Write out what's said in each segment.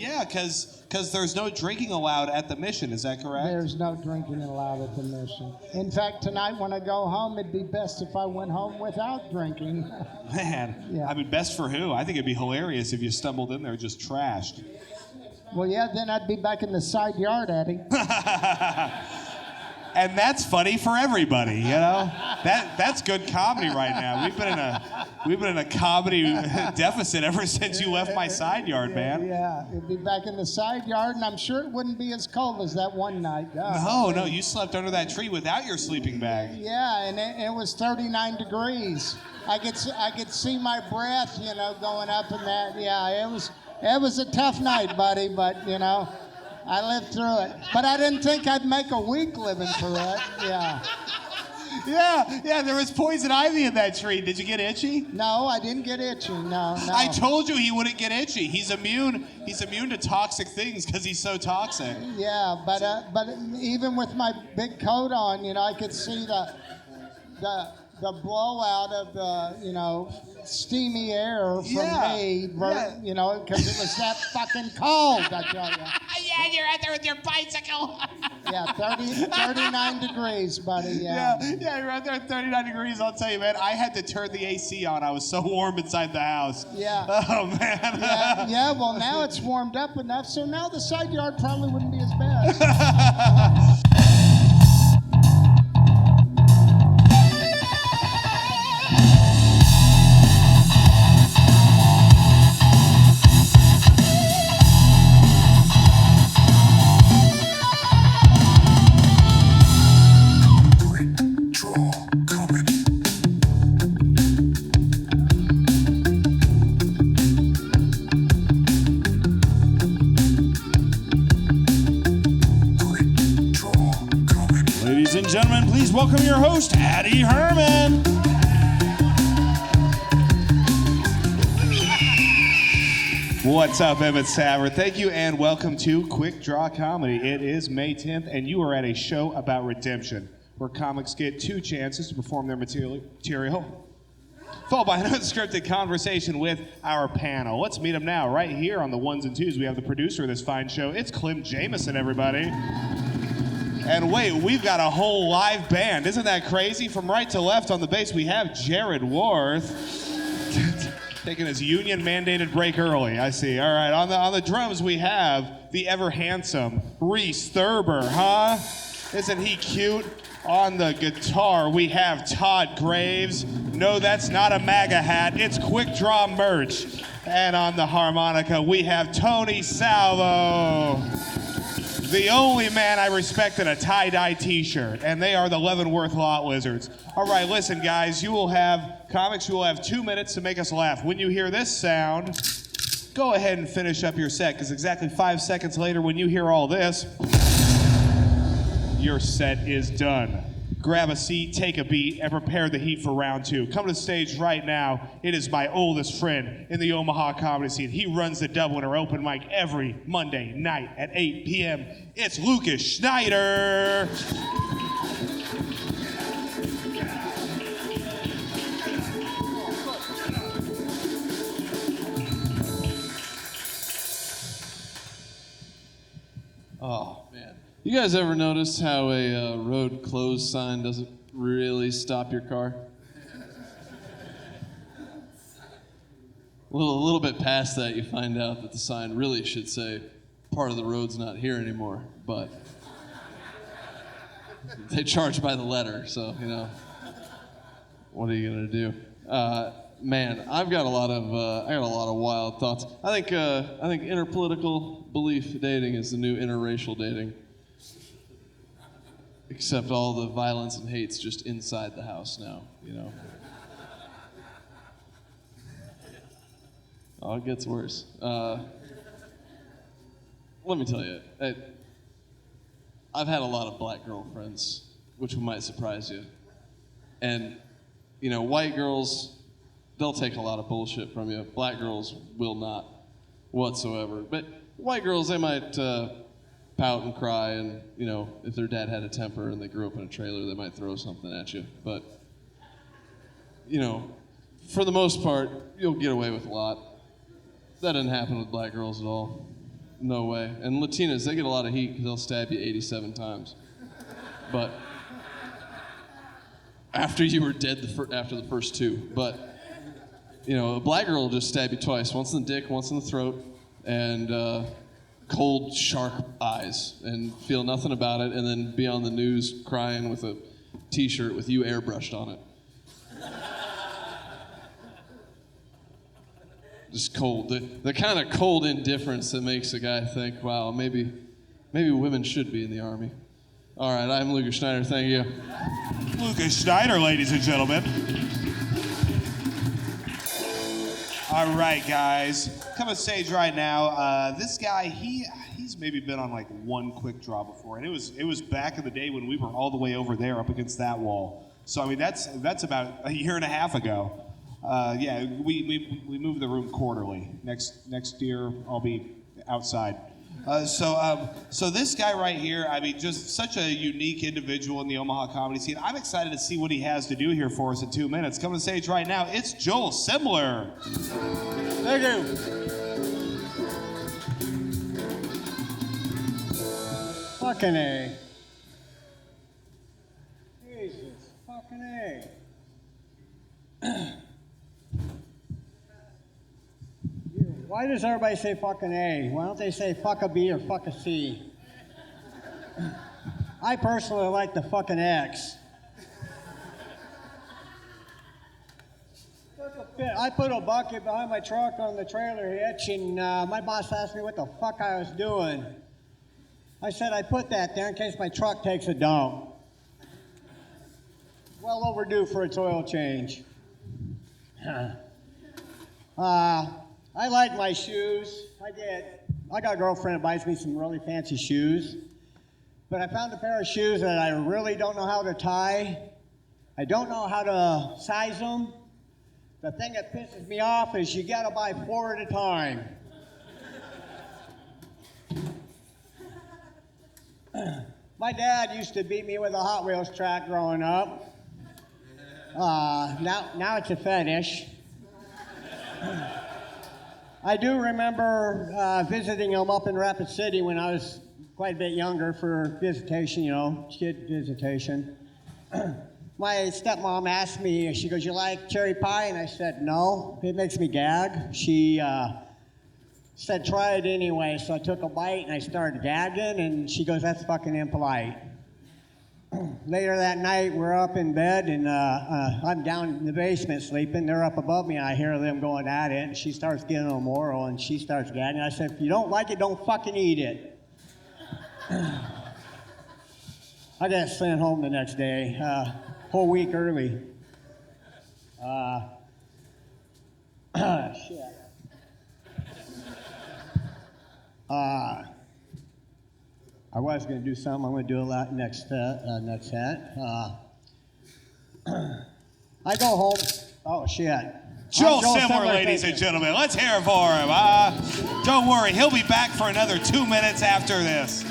Yeah, because there's no drinking allowed at the mission. Is that correct? There's no drinking allowed at the mission. In fact, tonight when I go home, it'd be best if I went home without drinking. Man, Yeah. I mean, best for who? I think it'd be hilarious if you stumbled in there just trashed. Well, yeah, then I'd be back in the side yard, Addy. And that's funny for everybody, you know. That's good comedy right now. We've been in a comedy deficit ever since you left my side yard, man. Yeah, it'd be back in the side yard, and I'm sure it wouldn't be as cold as that one night. No, you slept under that tree without your sleeping bag. Yeah, and it was 39 degrees. I could see my breath, going up in that. Yeah, it was a tough night, buddy, but I lived through it. But I didn't think I'd make a week living through it. Yeah. Yeah, there was poison ivy in that tree. Did you get itchy? No, I didn't get itchy. No. I told you he wouldn't get itchy. He's immune to toxic things because he's so toxic. Yeah, but even with my big coat on, I could see the blowout of the, steamy air from me, because it was that fucking cold, I tell you. Yeah, you're out there with your bicycle. Yeah, 39 degrees, buddy, yeah, you're out there at 39 degrees. I'll tell you, man, I had to turn the AC on. I was so warm inside the house. Yeah. Oh, man. Yeah, well, now it's warmed up enough, so now the side yard probably wouldn't be as bad. Ladies and gentlemen, please welcome your host, Addy Herman. What's up, Emmett Saver? Thank you and welcome to Quick Draw Comedy. It is May 10th and you are at a show about redemption, where comics get two chances to perform their material, followed by an unscripted conversation with our panel. Let's meet them now. Right here on the ones and twos, we have the producer of this fine show. It's Clem Jameson, everybody. And wait, we've got a whole live band. Isn't that crazy? From right to left on the bass, we have Jared Worth. Taking his union-mandated break early, I see. All right, on the drums, we have the ever-handsome Reese Thurber, huh? Isn't he cute? On the guitar, we have Todd Graves. No, that's not a MAGA hat. It's Quick Draw merch. And on the harmonica, we have Tony Salvo. The only man I respect in a tie-dye t-shirt, and they are the Leavenworth Lot Lizards. All right, listen, guys, you will have 2 minutes to make us laugh. When you hear this sound, go ahead and finish up your set, because exactly 5 seconds later, when you hear all this, your set is done. Grab a seat, take a beat, and prepare the heat for round two. Come to the stage right now. It is my oldest friend in the Omaha comedy scene. He runs the Dubliner open mic every Monday night at 8 p.m. It's Lucas Schneider. Oh, man. You guys ever notice how a road closed sign doesn't really stop your car? A little bit past that, you find out that the sign really should say, part of the road's not here anymore, but they charge by the letter, so, what are you gonna do? Man, I've got a lot of wild thoughts. I think interpolitical belief dating is the new interracial dating. Except all the violence and hate's just inside the house now, Oh, it gets worse. Let me tell you, I've had a lot of black girlfriends, which might surprise you. And, white girls, they'll take a lot of bullshit from you. Black girls will not whatsoever. But white girls, they might pout and cry, and if their dad had a temper and they grew up in a trailer, they might throw something at you. But for the most part, you'll get away with a lot. That didn't happen with black girls at all. No way. And Latinas, they get a lot of heat because they'll stab you 87 times. But after you were dead after the first two. But, you know, a black girl will just stab you twice. Once in the dick, once in the throat, and cold, sharp eyes, and feel nothing about it, and then be on the news crying with a t-shirt with you airbrushed on it. Just cold. The kind of cold indifference that makes a guy think, wow, maybe women should be in the Army. All right, I'm Lucas Schneider. Thank you. Lucas Schneider, ladies and gentlemen. All right, guys. Come on stage right now. This guy, he's maybe been on like one quick draw before, and it was back in the day when we were all the way over there up against that wall. So I mean, that's about a year and a half ago. Yeah, we move the room quarterly. Next year, I'll be outside. So this guy right here, I mean, just such a unique individual in the Omaha comedy scene. I'm excited to see what he has to do here for us in 2 minutes. Come on stage right now. It's Joel Simler. Thank you. Fucking A. Jesus, fucking A. Why does everybody say fucking A? Why don't they say fuck a B or fuck a C? I personally like the fucking X. I put a bucket behind my truck on the trailer hitch, and my boss asked me what the fuck I was doing. I said I put that there in case my truck takes a dump. Well overdue for its oil change. I like my shoes. I got a girlfriend that buys me some really fancy shoes. But I found a pair of shoes that I really don't know how to tie. I don't know how to size them. The thing that pisses me off is you gotta buy 4 at a time. My dad used to beat me with a Hot Wheels track growing up. Now it's a fetish. I do remember visiting him up in Rapid City when I was quite a bit younger for visitation, you know, kid visitation. My stepmom asked me, she goes, "You like cherry pie?" And I said, "No, it makes me gag." She said, "Try it anyway." So I took a bite and I started gagging, and she goes, "That's fucking impolite." Later that night, we're up in bed, and I'm down in the basement sleeping. They're up above me, and I hear them going at it, and she starts getting a moral, and she starts gagging. I said, "If you don't like it, don't fucking eat it." I got sent home the next day, whole week early. Shit. I was going to do something. I'm going to do a lot next set. I go home. Oh, shit. Joel Simler, ladies and gentlemen. Let's hear it for him. Don't worry, he'll be back for another 2 minutes after this.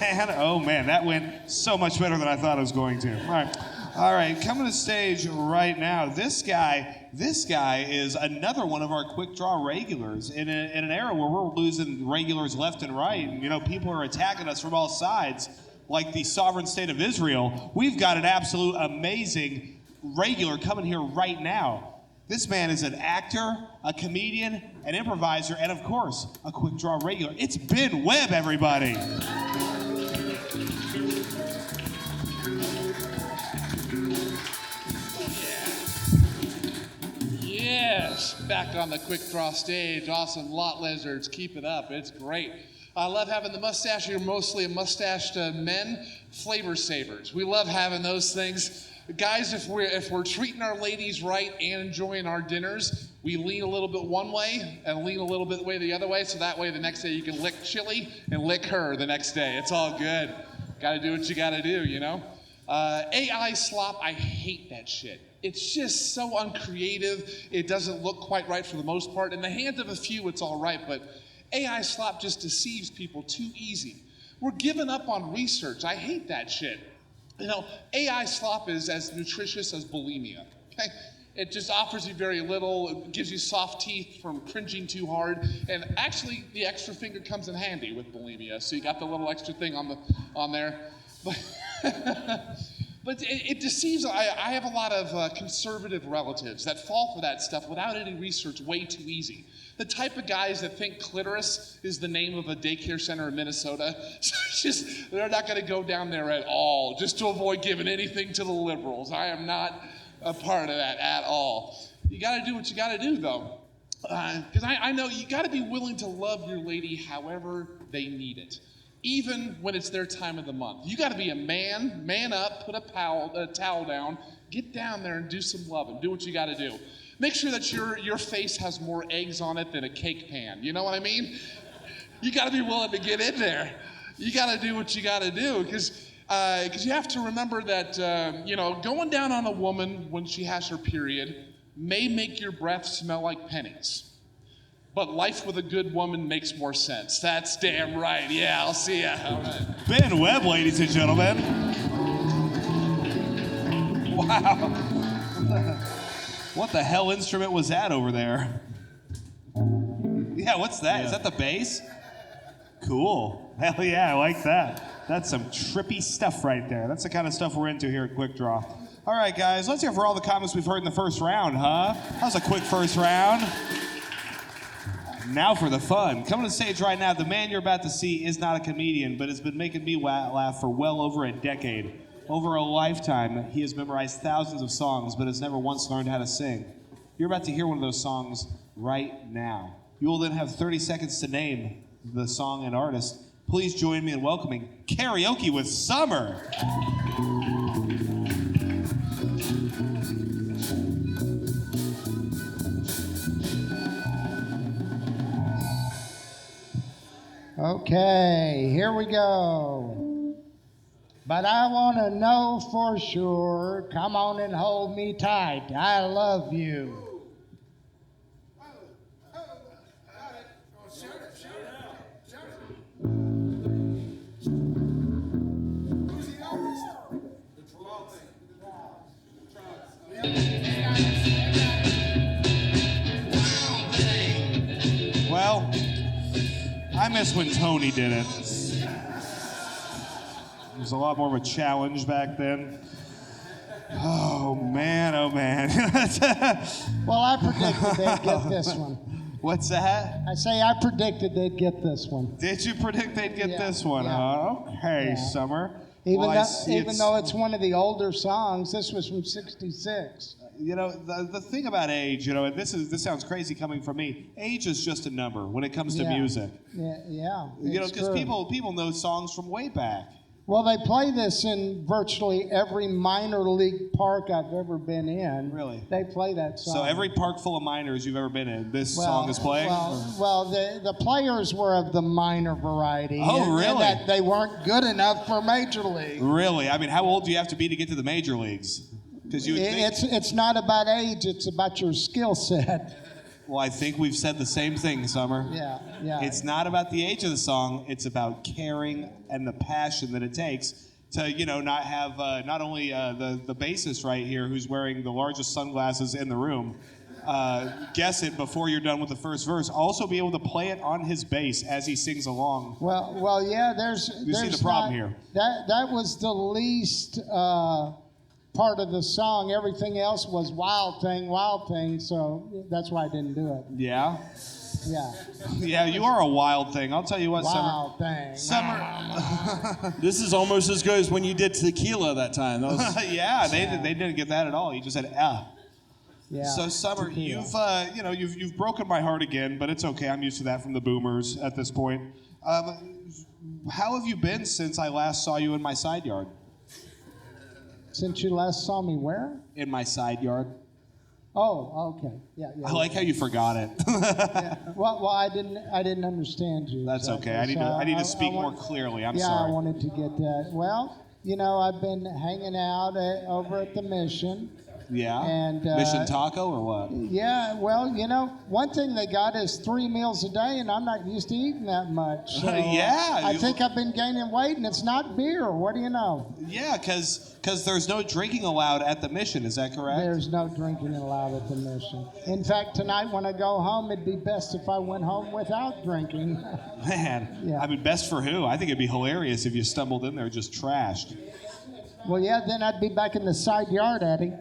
Man, oh man, that went so much better than I thought it was going to. All right, coming to stage right now. This guy is another one of our quick draw regulars in an era where we're losing regulars left and right. And, you know, people are attacking us from all sides, like the sovereign state of Israel. We've got an absolute amazing regular coming here right now. This man is an actor, a comedian, an improviser, and of course, a quick draw regular. It's Ben Webb, everybody. Yes, back on the quick draw stage. Awesome lot lizards, keep it up. It's great. I love having the mustache. You're mostly a mustached men. Flavor savers. We love having those things. Guys, if we're treating our ladies right and enjoying our dinners, we lean a little bit one way and lean a little bit the other way, so that way the next day you can lick chili and lick her the next day. It's all good. Gotta do what you gotta do, you know? AI slop, I hate that shit. It's just so uncreative. It doesn't look quite right for the most part. In the hands of a few, it's all right, but AI slop just deceives people too easy. We're giving up on research. I hate that shit. You know, AI slop is as nutritious as bulimia. Okay? It just offers you very little. It gives you soft teeth from cringing too hard. And actually, the extra finger comes in handy with bulimia. So you got the little extra thing on there. But it deceives. I have a lot of conservative relatives that fall for that stuff without any research way too easy. The type of guys that think clitoris is the name of a daycare center in Minnesota, they're not going to go down there at all, just to avoid giving anything to the liberals. I am not a part of that at all. You got to do what you got to do, though. Because I know you got to be willing to love your lady however they need it. Even when it's their time of the month. You got to be a man up, put a towel down, get down there and do some loving. Do what you got to do. Make sure that your face has more eggs on it than a cake pan. You know what I mean? You got to be willing to get in there. You got to do what you got to do because you have to remember that going down on a woman when she has her period may make your breath smell like pennies. But life with a good woman makes more sense. That's damn right. Yeah, I'll see ya. All right. Ben Webb, ladies and gentlemen. Wow. What the hell instrument was that over there? Yeah, what's that? Yeah. Is that the bass? Cool. Hell yeah, I like that. That's some trippy stuff right there. That's the kind of stuff we're into here at Quick Draw. All right, guys, let's hear for all the comments we've heard in the first round, huh? That was a quick first round. Now for the fun. Coming to the stage right now, the man you're about to see is not a comedian, but has been making me laugh for well over a decade. Over a lifetime, he has memorized thousands of songs, but has never once learned how to sing. You're about to hear one of those songs right now. You will then have 30 seconds to name the song and artist. Please join me in welcoming Karaoke with Summer. Okay, here we go. But I want to know for sure. Come on and hold me tight. I love you. Well, I miss when Tony did it. It was a lot more of a challenge back then. Oh man, oh man. Well, I predicted they'd get this one. What's that? I say I predicted they'd get this one. Did you predict they'd get Yeah, this one, yeah. huh? Okay, Yeah. Summer. Even, Well, I though, see even though it's one of the older songs, this was from '66. You know, the thing about age, you know, and this sounds crazy coming from me. Age is just a number when it comes to Yeah. music. Yeah. You know, it's because true. people know songs from way back. Well, they play this in virtually every minor league park I've ever been in. Really? They play that song. So every park full of minors you've ever been in, this song is playing? Well, the players were of the minor variety. Oh, and really? that they weren't good enough for Major League. Really? I mean, how old do you have to be to get to the major leagues? Because you would think. It's not about age, it's about your skill set. Well, I think we've said the same thing, Summer. Yeah. It's not about the age of the song. It's about caring and the passion that it takes to, you know, not have not only the bassist right here who's wearing the largest sunglasses in the room guess it before you're done with the first verse. Also be able to play it on his bass as he sings along. Well, yeah. You see the problem here. That was the least part of the song. Everything else was wild thing. So that's why I didn't do it. Yeah. Yeah. Yeah, you are a wild thing. I'll tell you what, Wild thing. Summer. This is almost as good as when you did tequila that time. That was, Yeah, they didn't get that at all. You just said Yeah. So Summer, tequila. you've broken my heart again, but it's okay. I'm used to that from the boomers at this point. How have you been since I last saw you in my side yard? Since you last saw me where? In my side yard. Oh, okay. Yeah. I like how you forgot it. Yeah. Well, I didn't understand you. That's okay. I need to speak more clearly. I'm yeah, sorry. I wanted to get that. Well, I've been hanging out over at the mission. Yeah. And Mission Taco or what? yeah, well, one thing they got is 3 meals a day, and I'm not used to eating that much. So Yeah, I think I've been gaining weight, and it's not beer. What do you know? Yeah, because there's no drinking allowed at the mission. Is that correct? There's no drinking allowed at the mission. In fact, tonight when I go home, it'd be best if I went home without drinking. Man, Yeah. I mean, best for who? I think it'd be hilarious if you stumbled in there just trashed. Well, yeah, then I'd be back in the side yard, Addy.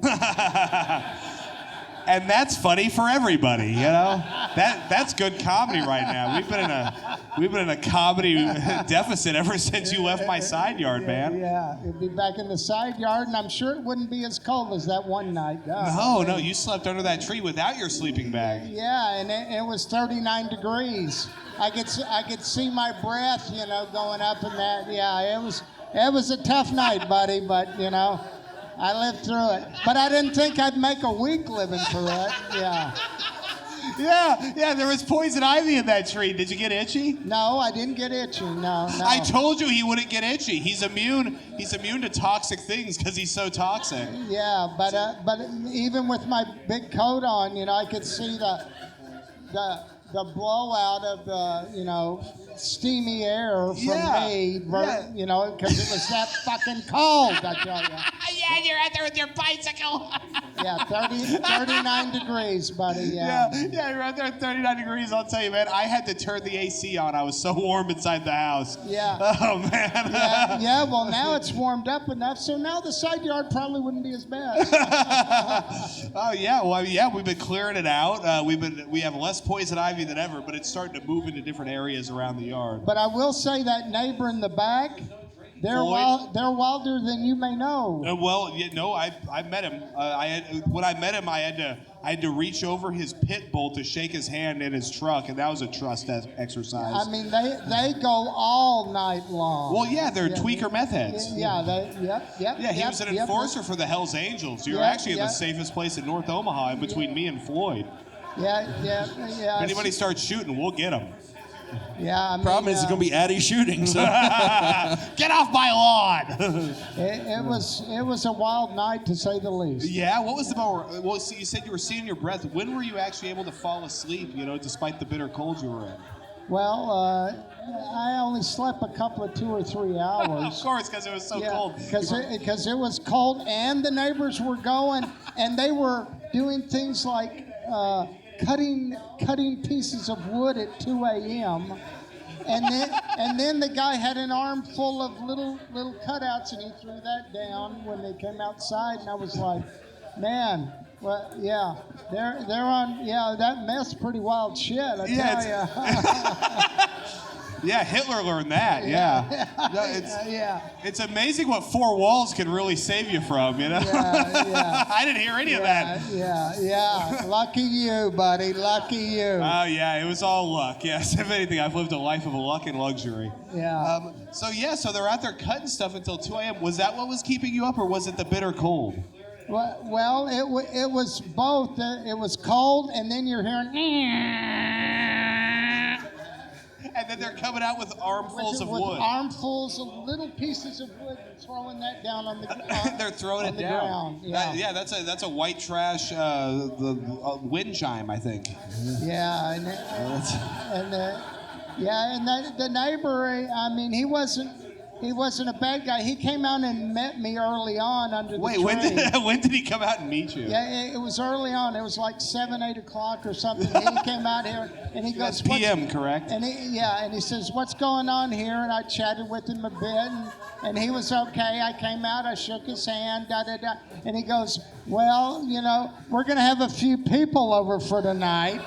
And that's funny for everybody, you know. That's good comedy right now. We've been in a comedy deficit ever since you left my side yard, man. Yeah, it'd be back in the side yard, and I'm sure it wouldn't be as cold as that one night. No, you slept under that tree without your sleeping bag. Yeah, and it was 39 degrees. I could see my breath, going up in that. Yeah, it was a tough night, buddy, but I lived through it. But I didn't think I'd make a week living through it. Yeah. Yeah, there was poison ivy in that tree. Did you get itchy? No, I didn't get itchy. No. I told you he wouldn't get itchy. He's immune to toxic things because he's so toxic. Yeah, but even with my big coat on, I could see the blowout of the steamy air from me, because it was that fucking cold, I tell you. Yeah, you're out there with your bicycle. Yeah, 39 degrees, buddy. Yeah. Yeah, you're out there at 39 degrees. I'll tell you, man, I had to turn the AC on. I was so warm inside the house. Yeah. Oh, man. Yeah, well, now it's warmed up enough, so now the side yard probably wouldn't be as bad. Oh, yeah. Well, yeah, we've been clearing it out. We have less poison ivy than ever, but it's starting to move into different areas around the yard. But I will say that neighbor in the back, they're wilder than you may know. I met him. When I met him, I had to reach over his pit bull to shake his hand in his truck, and that was a trust exercise. I mean, they go all night long. Well, yeah, they're tweaker meth heads. Yeah, yep. Yeah, he was an enforcer for the Hells Angels. You're actually in the safest place in North Omaha, in between me and Floyd. Yeah. If anybody starts shooting, we'll get them. Yeah, I mean, Problem is, it's going to be Addy shooting. So. Get off my lawn! It was a wild night, to say the least. Yeah, what was the more? Well, so you said you were seeing your breath. When were you actually able to fall asleep? Despite the bitter cold you were in. Well, I only slept a couple of 2 or 3 hours. Of course, because it was so cold. Because it was cold, and the neighbors were going, and they were doing things like cutting pieces of wood at 2 a.m. And then the guy had an arm full of little cutouts, and he threw that down when they came outside, and I was like, man. Well, yeah, they're on. Yeah, that mess, pretty wild shit. I tell you. Yeah, Hitler learned that. Yeah. It's amazing what 4 walls can really save you from. Yeah. I didn't hear any of that. Yeah. Lucky you, buddy. Lucky you. Oh yeah, it was all luck. Yes, if anything, I've lived a life of luck and luxury. Yeah. So they're out there cutting stuff until 2 a.m. Was that what was keeping you up, or was it the bitter cold? Well, it was both. It was cold, and then you're hearing. And then they're coming out with armfuls of wood. With armfuls of little pieces of wood, and throwing that down on the ground. They're throwing it down. Yeah. That's a white trash the wind chime, I think. Yeah, and the neighbor. I mean, he wasn't a bad guy. He came out and met me early on under the tree. When did he come out and meet you? Yeah, it was early on. It was like 7, 8 o'clock or something. He came out here and he goes, that's PM, correct? And he says, what's going on here? And I chatted with him a bit, and he was okay. I came out, I shook his hand, and he goes, well, we're going to have a few people over for tonight.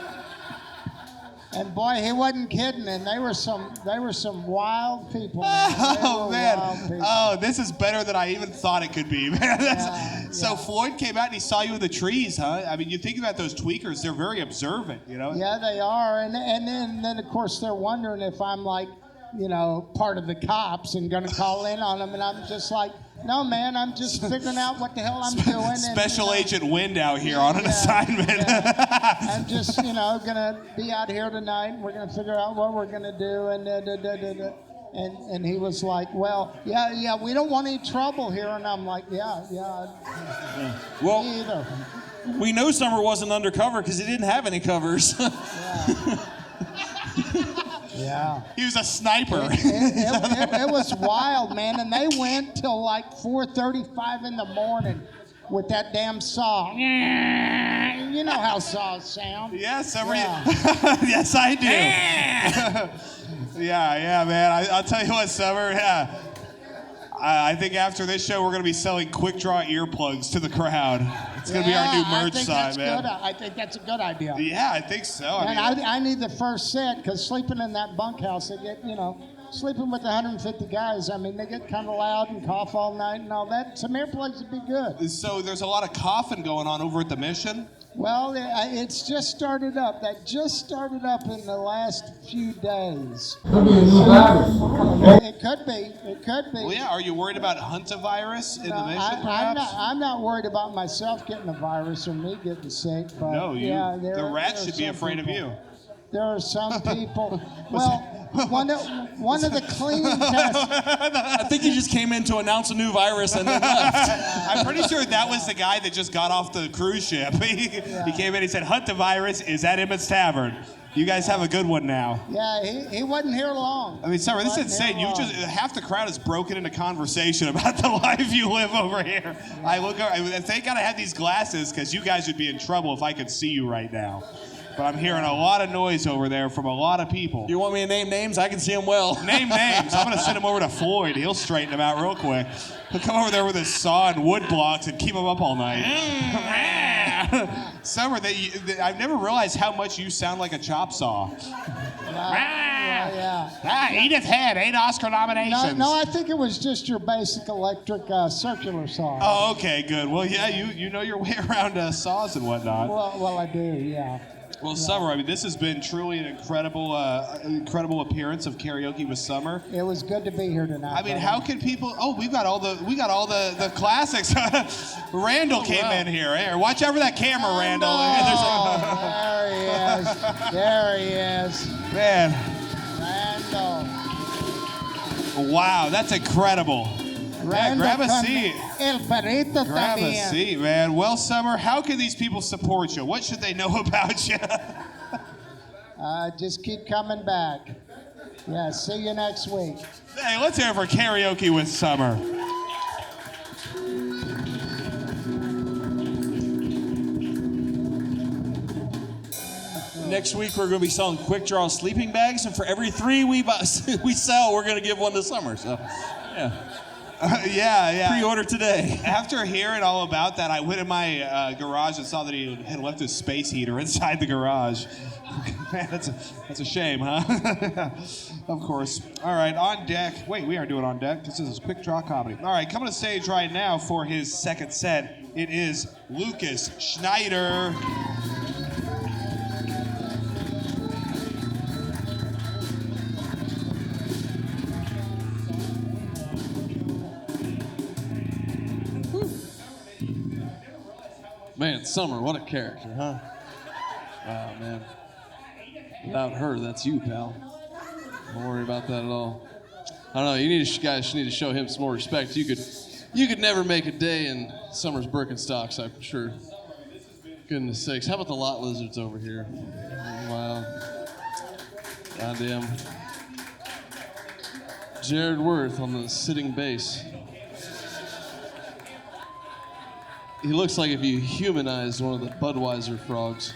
And boy, he wasn't kidding, and they were some wild people. Man. Oh man! Oh, this is better than I even thought it could be, man. So Floyd came out and he saw you in the trees, huh? I mean, you think about those tweakers; they're very observant, Yeah, they are, and then of course they're wondering if I'm like, part of the cops and going to call in on them, and I'm just like. No, man, I'm just figuring out what the hell I'm doing. Special Agent Wind out here on an assignment. I'm just, going to be out here tonight, and we're going to figure out what we're going to do. And he was like, well, yeah, we don't want any trouble here. And I'm like, yeah, Well, me either. we know Summer wasn't undercover because he didn't have any covers. Yeah. He was a sniper. It was wild, man. And they went till like 4:35 in the morning with that damn saw. You know how saws sound. Yes, Yeah. yes, I do. yeah, man. I'll tell you what, Summer. Yeah. I think after this show, we're going to be selling Quick Draw earplugs to the crowd. It's going to be our new merch sign, man. I think that's a good idea. Yeah, I think so. And I need the first set because sleeping in that bunkhouse, they get, sleeping with 150 guys, I mean, they get kind of loud and cough all night and all that. Some earplugs would be good. So there's a lot of coughing going on over at the Mission. Well, it's just started up. That just started up in the last few days. It could be. Well, yeah. Are you worried about hantavirus in the Mission, perhaps? I'm not worried about myself getting the virus or me getting sick. But No, the rats should be some afraid people. of you. There are some people. Well, one of the cleaning tests. I think he just came in to announce a new virus and then left. I'm pretty sure that was the guy that just got off the cruise ship. He came in, he said, hantavirus is at Emmett's Tavern. You guys have a good one now. Yeah, he wasn't here long. I mean, Summer, this is insane. Half the crowd is broken into conversation about the life you live over here. I look over, thank God I have these glasses because you guys would be in trouble if I could see you right now. But I'm hearing a lot of noise over there from a lot of people. You want me to name names? I can see them well. Name names. I'm going to send him over to Floyd. He'll straighten them out real quick. He'll come over there with his saw and wood blocks and keep them up all night. Summer, I've never realized how much you sound like a chop saw. Edith had 8 Oscar nominations. No, I think it was just your basic electric circular saw. Oh, okay, good. Well, yeah, you know your way around saws and whatnot. Well, I do, yeah. Well, Summer, I mean, this has been truly an incredible appearance of Karaoke with Summer. It was good to be here tonight. I mean, how can people? Oh, we got all the classics. Randall came in here. Hey, watch out for that camera, Randall. There he is. Man. Randall. Wow, that's incredible. Yeah, grab a seat. El perrito Grab también. a seat, man. Well, Summer, how can these people support you? What should they know about you? Just keep coming back. Yeah, see you next week. Hey, let's hear it for Karaoke with Summer. Next week, we're going to be selling Quick Draw sleeping bags, and for every 3 we sell, we're going to give one to Summer. So, yeah. Yeah. Pre-order today. After hearing all about that, I went in my garage and saw that he had left his space heater inside the garage. Man, that's a shame, huh? Of course. All right, on deck. Wait, we aren't doing on deck. This is Quick Draw Comedy. All right, coming to stage right now for his second set, it is Lucas Schneider. Man, Summer, what a character, huh? Wow, man. Without her, that's you, pal. Don't worry about that at all. I don't know. You guys need to show him some more respect. You could never make a day in Summer's Birkenstocks, I'm sure. Goodness sakes. How about the lot lizards over here? Wow. Goddamn. Jared Worth on the sitting bass. He looks like if you humanized one of the Budweiser frogs.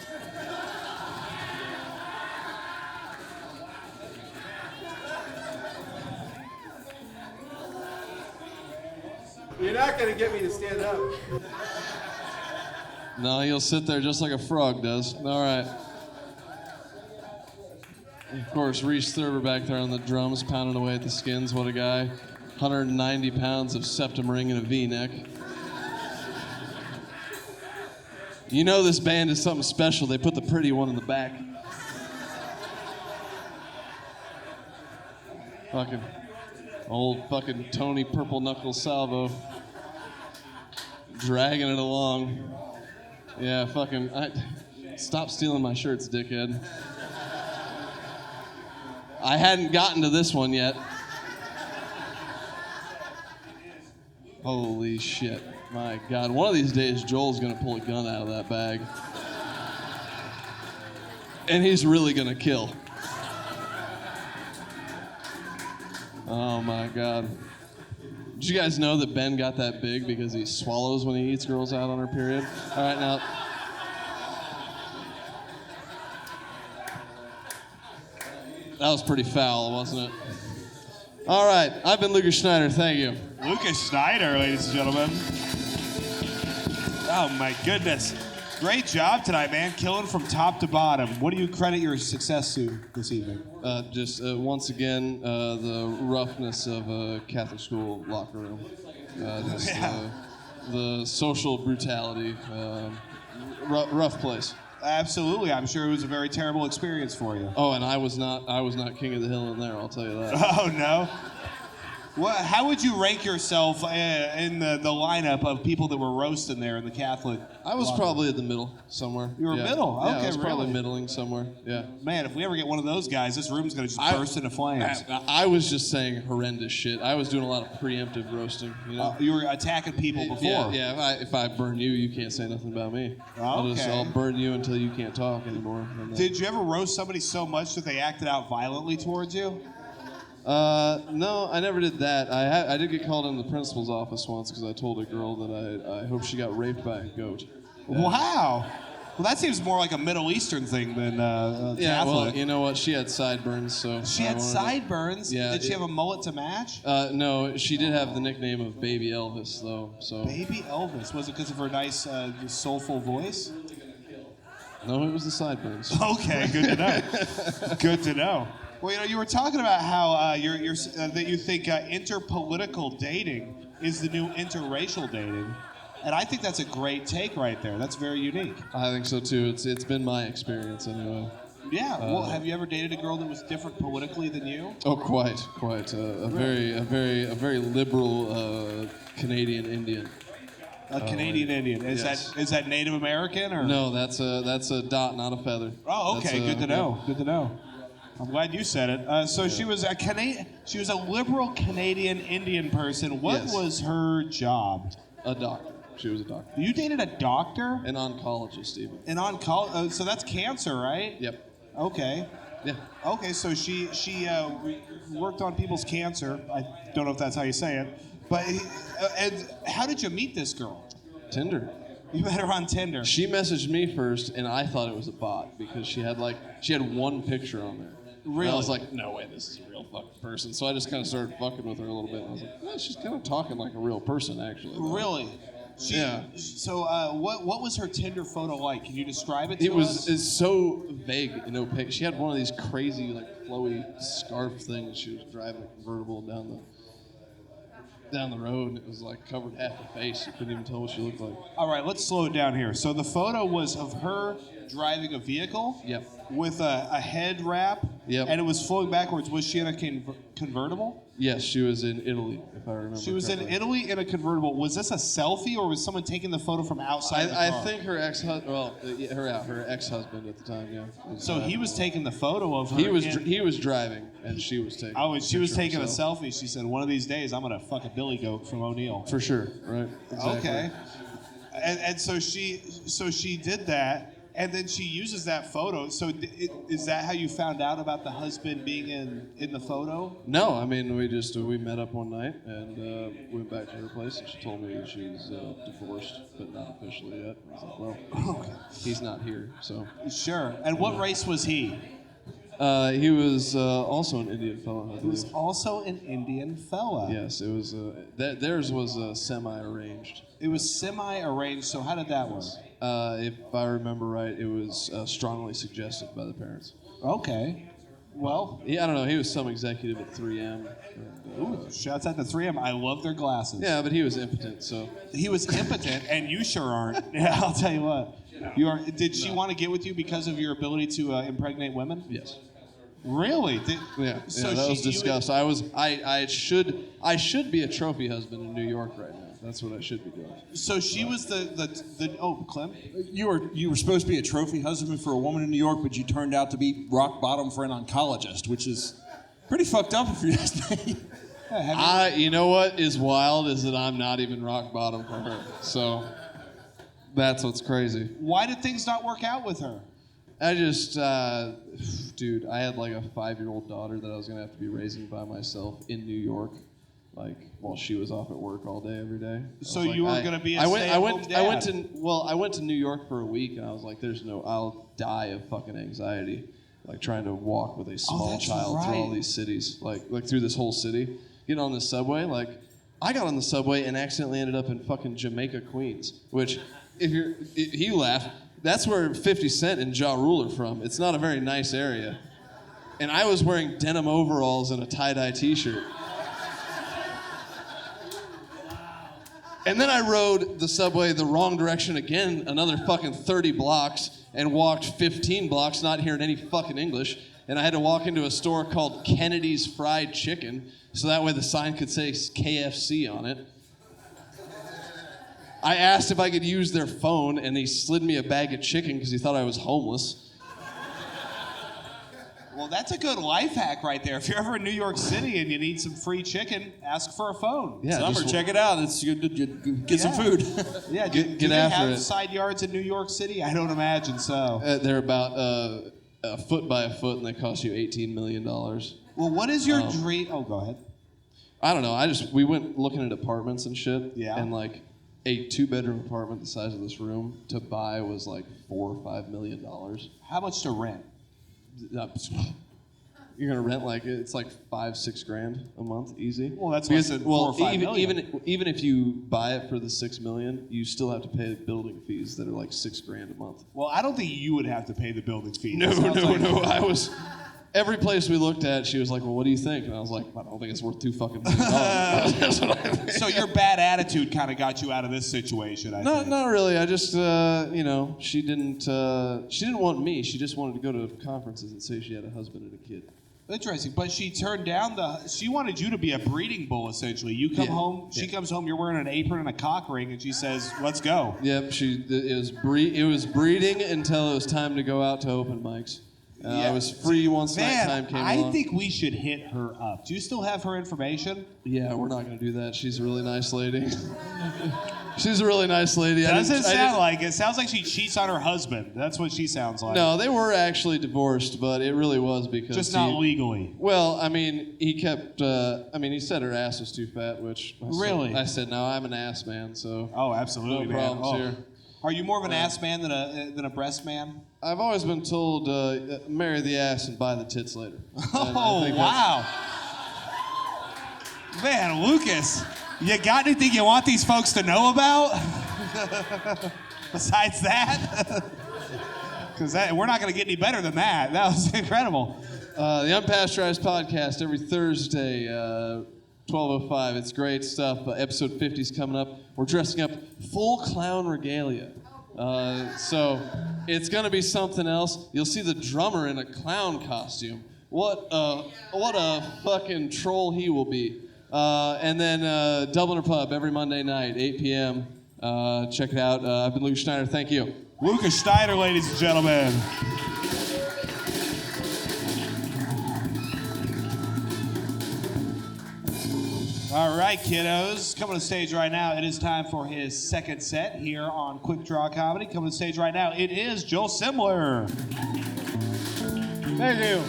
You're not going to get me to stand up. No, he'll sit there just like a frog does. All right. Of course, Reese Thurber back there on the drums, pounding away at the skins. What a guy. 190 pounds of septum ring and a V-neck. You know this band is something special. They put the pretty one in the back. Fucking old fucking Tony Purple Knuckle Salvo. Dragging it along. Yeah, fucking, stop stealing my shirts, dickhead. I hadn't gotten to this one yet. Holy shit. My God. One of these days, Joel's going to pull a gun out of that bag. And he's really going to kill. Oh, my God. Did you guys know that Ben got that big because he swallows when he eats girls out on her period? All right, now. That was pretty foul, wasn't it? All right, I've been Lucas Schneider. Thank you. Lucas Schneider, ladies and gentlemen. Oh my goodness. Great job tonight, man. Killing from top to bottom. What do you credit your success to this evening? Just once again, the roughness of a Catholic school locker room. The social brutality. Rough place. Absolutely. I'm sure it was a very terrible experience for you. Oh, and I was not king of the hill in there, I'll tell you that. Oh, no? How would you rank yourself in the lineup of people that were roasting there in the Catholic? I was probably at the middle somewhere. You were middle? Yeah, Okay, I was probably really? middling somewhere. Yeah. Man, if we ever get one of those guys, this room's going to just burst into flames. I was just saying horrendous shit. I was doing a lot of preemptive roasting. You know. You were attacking people before. Yeah. If I burn you, you can't say nothing about me. Okay. I'll burn you until you can't talk anymore. Did you ever roast somebody so much that they acted out violently towards you? No, I never did that. I did get called into the principal's office once because I told a girl that I hope she got raped by a goat. Wow. Well, that seems more like a Middle Eastern thing than Catholic. Yeah, well, you know what? She had sideburns, so... She had sideburns? Yeah. Did she have a mullet to match? No, she did have the nickname of Baby Elvis, though, so... Baby Elvis? Was it because of her nice, soulful voice? No, it was the sideburns. Okay, good to know. Good to know. Well, you were talking about how that you think interpolitical dating is the new interracial dating, and I think that's a great take right there. That's very unique. I think so too. It's been my experience anyway. Yeah. Well, have you ever dated a girl that was different politically than you? Oh, quite. A very liberal Canadian Indian. A Canadian Indian. Is yes. that Native American or? No, that's a dot, not a feather. Oh, okay. Good to know. Good to know. I'm glad you said it. So she was She was a liberal Canadian Indian person. What Yes. was her job? A doctor. She was a doctor. You dated a doctor? An oncologist, even. An so that's cancer, right? Yep. Okay. Yeah. Okay. So she worked on people's cancer. I don't know if that's how you say it, but and how did you meet this girl? Tinder. You met her on Tinder. She messaged me first, and I thought it was a bot because she had one picture on there. Really? And I was like, no way, this is a real fucking person. So I just kind of started fucking with her a little bit. And I was like, well, she's kind of talking like a real person, actually. Really? Yeah. So what was her Tinder photo like? Can you describe it to us? It's so vague and opaque. She had one of these crazy, like, flowy scarf things. She was driving a convertible down the road, and it was like covered half the face. You couldn't even tell what she looked like. All right, let's slow it down here. So the photo was of her driving a vehicle. Yep. With a head wrap. Yep. And it was flowing backwards. Was she in a convertible? Yes, she was in Italy, if I remember. She was correctly. in Italy in a convertible. Was this a selfie, or was someone taking the photo from outside the car? I think her her ex-husband at the time, yeah. So he was taking the photo of her. He was driving, and she was taking. Oh, and she was picture of taking a herself. selfie. She said, "One of these days, I'm gonna fuck a billy goat from O'Neill." For sure, right? Exactly. Okay. And so she did that, and then she uses that photo. So is that how you found out about the husband being in the photo? No, I mean we met up one night and went back to her place, and she told me she was divorced, but not officially yet. I was like, well, he's not here, so. Sure. And what race was he? He was also an Indian fellow, I believe. He was also an Indian fella. Yes, it was. Theirs was semi-arranged. It was semi-arranged. So how did that work? If I remember right, it was strongly suggested by the parents. Okay. Well, I don't know. He was some executive at 3M. ooh, shouts out to 3M. I love their glasses. Yeah, but he was impotent, so. He was impotent, and you sure aren't. Yeah, I'll tell you what. You are. Did she want to get with you because of your ability to impregnate women? Yes. Really? Yeah. So that was you discussed. I should be a trophy husband in New York right now. That's what I should be doing. So she was the oh, Clem? You were supposed to be a trophy husband for a woman in New York, but you turned out to be rock bottom for an oncologist, which is pretty fucked up if you ask me. You know what is wild is that I'm not even rock bottom for her. So that's what's crazy. Why did things not work out with her? I just, dude, I had like a 5-year-old daughter that I was gonna have to be raising by myself in New York, like while she was off at work all day every day. So you were gonna be a stay-at-home dad. I went to New York for a week, and I was like, I'll die of fucking anxiety, like trying to walk with a small child through all these cities, like through this whole city. Getting on the subway, like I got on the subway and accidentally ended up in fucking Jamaica, Queens, which if you laugh. That's where 50 Cent and Ja Rule are from. It's not a very nice area. And I was wearing denim overalls and a tie-dye t-shirt. And then I rode the subway the wrong direction again, another fucking 30 blocks, and walked 15 blocks not hearing any fucking English. And I had to walk into a store called Kennedy's Fried Chicken, so that way the sign could say KFC on it. I asked if I could use their phone, and he slid me a bag of chicken because he thought I was homeless. Well, that's a good life hack right there. If you're ever in New York City and you need some free chicken, ask for a phone. Yeah, Summer, check it out. It's good to get some food. Yeah, Get do they after have it. side yards in New York City? I don't imagine so. They're about a foot by a foot, and they cost you $18 million. Well, what is your dream? Oh, go ahead. I don't know. We went looking at apartments and shit. Yeah. And like a 2-bedroom apartment the size of this room to buy was like $4 or $5 million. How much to rent? You're gonna rent it's like $5-6 grand a month, easy. Well, that's less than 4 or 5 million. Even if you buy it for the $6 million, you still have to pay building fees that are like $6 grand a month. Well, I don't think you would have to pay the building fee. No. Every place we looked at, she was like, "Well, what do you think?" And I was like, "I don't think it's worth $2 fucking million." That's what I think. So your bad attitude kind of got you out of this situation. I think. Not really. I just, she didn't want me. She just wanted to go to conferences and say she had a husband and a kid. Interesting, but she turned down she wanted you to be a breeding bull, essentially. You come home, she comes home, you're wearing an apron and a cock ring, and she says, "Let's go." Yep, it was breeding until it was time to go out to open mics. I was free once nighttime came along. I think we should hit her up. Do you still have her information? Yeah, we're not going to do that. She's a really nice lady. She's a really nice lady. Doesn't sound like it. Sounds like she cheats on her husband. That's what she sounds like. No, they were actually divorced, but it really was because just not legally. Well, I mean, he kept. He said her ass was too fat, which I said no, I'm an ass man, so. Oh, absolutely, no man. problems here. Are you more of an ass man than a breast man? I've always been told marry the ass and buy the tits later. Oh, wow. Man, Lucas, you got anything you want these folks to know about? Besides that? Because we're not going to get any better than that. That was incredible. The Unpasteurized Podcast every Thursday, 12:05. It's great stuff. Episode 50 is coming up. We're dressing up full clown regalia. So it's going to be something else. You'll see the drummer in a clown costume. What a fucking troll he will be. And then Dubliner Pub every Monday night, 8 p.m. Check it out. I've been Lucas Schneider. Thank you. Lucas Schneider, ladies and gentlemen. All right, kiddos. Coming to the stage right now, it is time for his second set here on Quick Draw Comedy. Coming to the stage right now, it is Joel Simler. Thank you.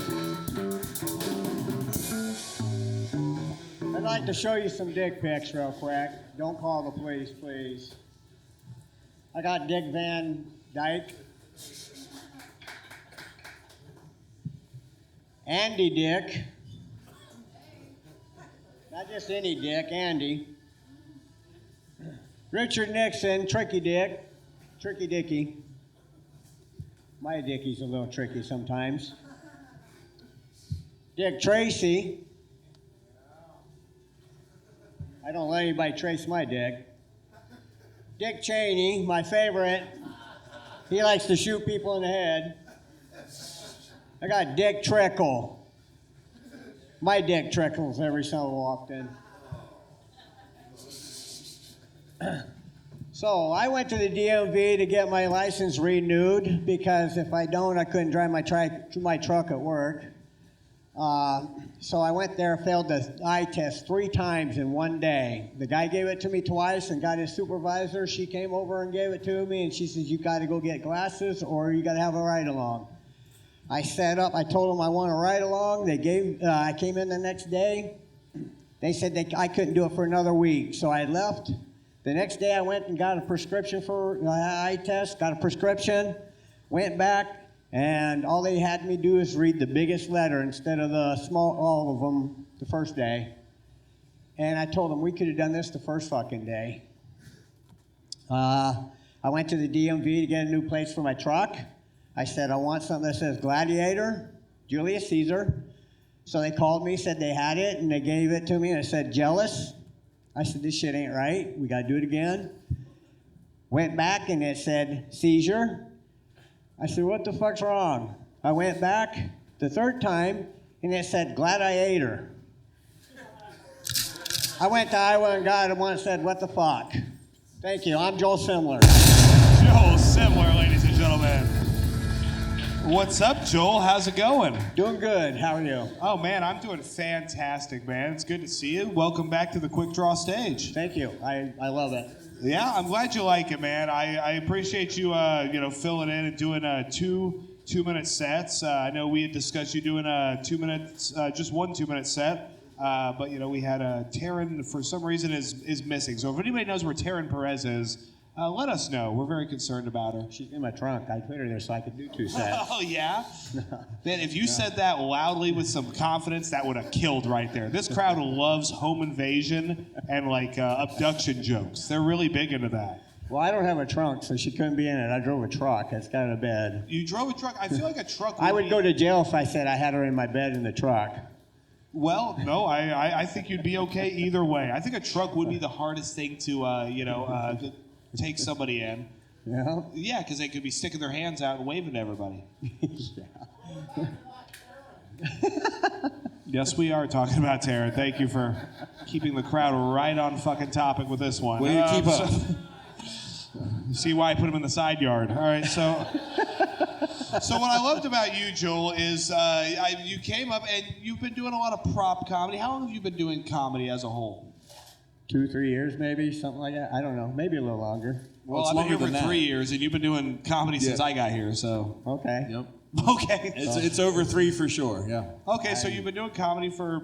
I'd like to show you some dick pics real quick. Don't call the police, please. I got Dick Van Dyke. Andy Dick. Not just any Dick, Andy. Richard Nixon, Tricky Dick. Tricky Dicky. My Dickie's a little tricky sometimes. Dick Tracy. I don't let anybody trace my dick. Dick Cheney, my favorite. He likes to shoot people in the head. I got Dick Trickle. My dick trickles every so often. So I went to the DMV to get my license renewed because if I don't, I couldn't drive my truck at work. So I went there, failed the eye test 3 times in one day. The guy gave it to me twice and got his supervisor. She came over and gave it to me, and she says, you got to go get glasses or you got to have a ride-along. I set up, I told them I want a ride-along. They gave, I came in the next day. They said I couldn't do it for another week, so I left. The next day I went and got a prescription for eye test, got a prescription, went back, and all they had me do is read the biggest letter instead of the small, all of them, the first day. And I told them we could have done this the first fucking day. I went to the DMV to get a new plates for my truck. I said, I want something that says Gladiator, Julius Caesar. So they called me, said they had it, and they gave it to me, and I said, jealous. I said, this shit ain't right. We got to do it again. Went back, and it said, seizure. I said, what the fuck's wrong? I went back the 3rd time, and it said Gladiator. I went to Iowa and got one and said, what the fuck? Thank you. I'm Joel Simler. Joel Simler, ladies and gentlemen. What's up, Joel? How's it going? Doing good. How are you? Oh, man, I'm doing fantastic, man. It's good to see you. Welcome back to the Quick Draw stage. Thank you. I love it. Yeah, I'm glad you like it, man. I appreciate you, filling in and doing two-minute sets. I know we had discussed you doing 2 minutes, just 1 2-minute set, but we had Taryn for some reason is missing. So if anybody knows where Taryn Perez is, let us know. We're very concerned about her. She's in my trunk. I put her there so I could do 2 sets. Oh yeah. Man, if you said that loudly with some confidence, that would have killed right there. This crowd loves home invasion and abduction jokes. They're really big into that. Well, I don't have a trunk, so she couldn't be in it. I drove a truck. It's got a bed. You drove a truck? I feel like a truck I would go to jail if I said I had her in my bed in the truck. Well, no, I think you'd be okay either way. I think a truck would be the hardest thing to, take somebody in. Yeah? Yeah, because they could be sticking their hands out and waving to everybody. Yeah. Yes, we are talking about Tara. Thank you for keeping the crowd right on fucking topic with this one. Way to keep up. You see why I put him in the side yard. All right, so what I loved about you, Joel, is you came up and you've been doing a lot of prop comedy. How long have you been doing comedy as a whole? 2, 3 years, maybe, something like that. I don't know. Maybe a little longer. Well, it's I've been here longer for than 3 that. years, and you've been doing comedy since I got here, so. Okay. Yep. Okay. It's over 3 for sure. Yeah. Okay, so you've been doing comedy for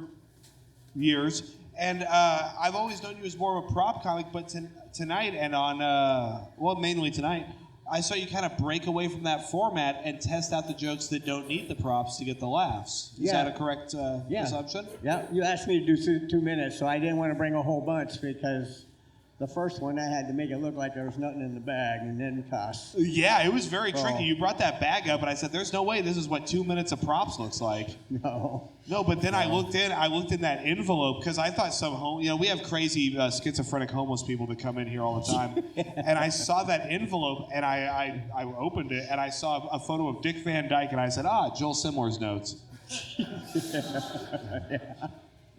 years, and I've always known you as more of a prop comic, but tonight and mainly tonight, I saw you kind of break away from that format and test out the jokes that don't need the props to get the laughs. Is Yeah. that a correct assumption? Yeah, you asked me to do 2 minutes, so I didn't want to bring a whole bunch because the first one I had to make it look like there was nothing in the bag and then cuss. Yeah, it was very tricky. Oh. You brought that bag up, and I said, "There's no way this is what 2 minutes of props looks like." No. No, but then I looked in that envelope because I thought we have crazy schizophrenic homeless people that come in here all the time, and I saw that envelope and I opened it and I saw a photo of Dick Van Dyke and I said, Joel Simler's notes. Yeah.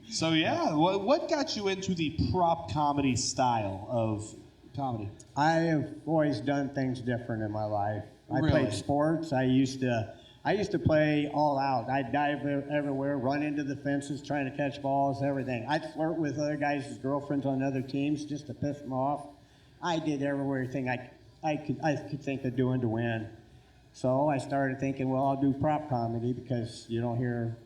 So yeah, what got you into the prop comedy style of comedy? I have always done things different in my life. I Really? played sports. I used to play all out. I'd dive everywhere, run into the fences, trying to catch balls, everything. I'd flirt with other guys' girlfriends on other teams just to piss them off. I did everything I could think of doing to win. So I started thinking, well, I'll do prop comedy because you don't hear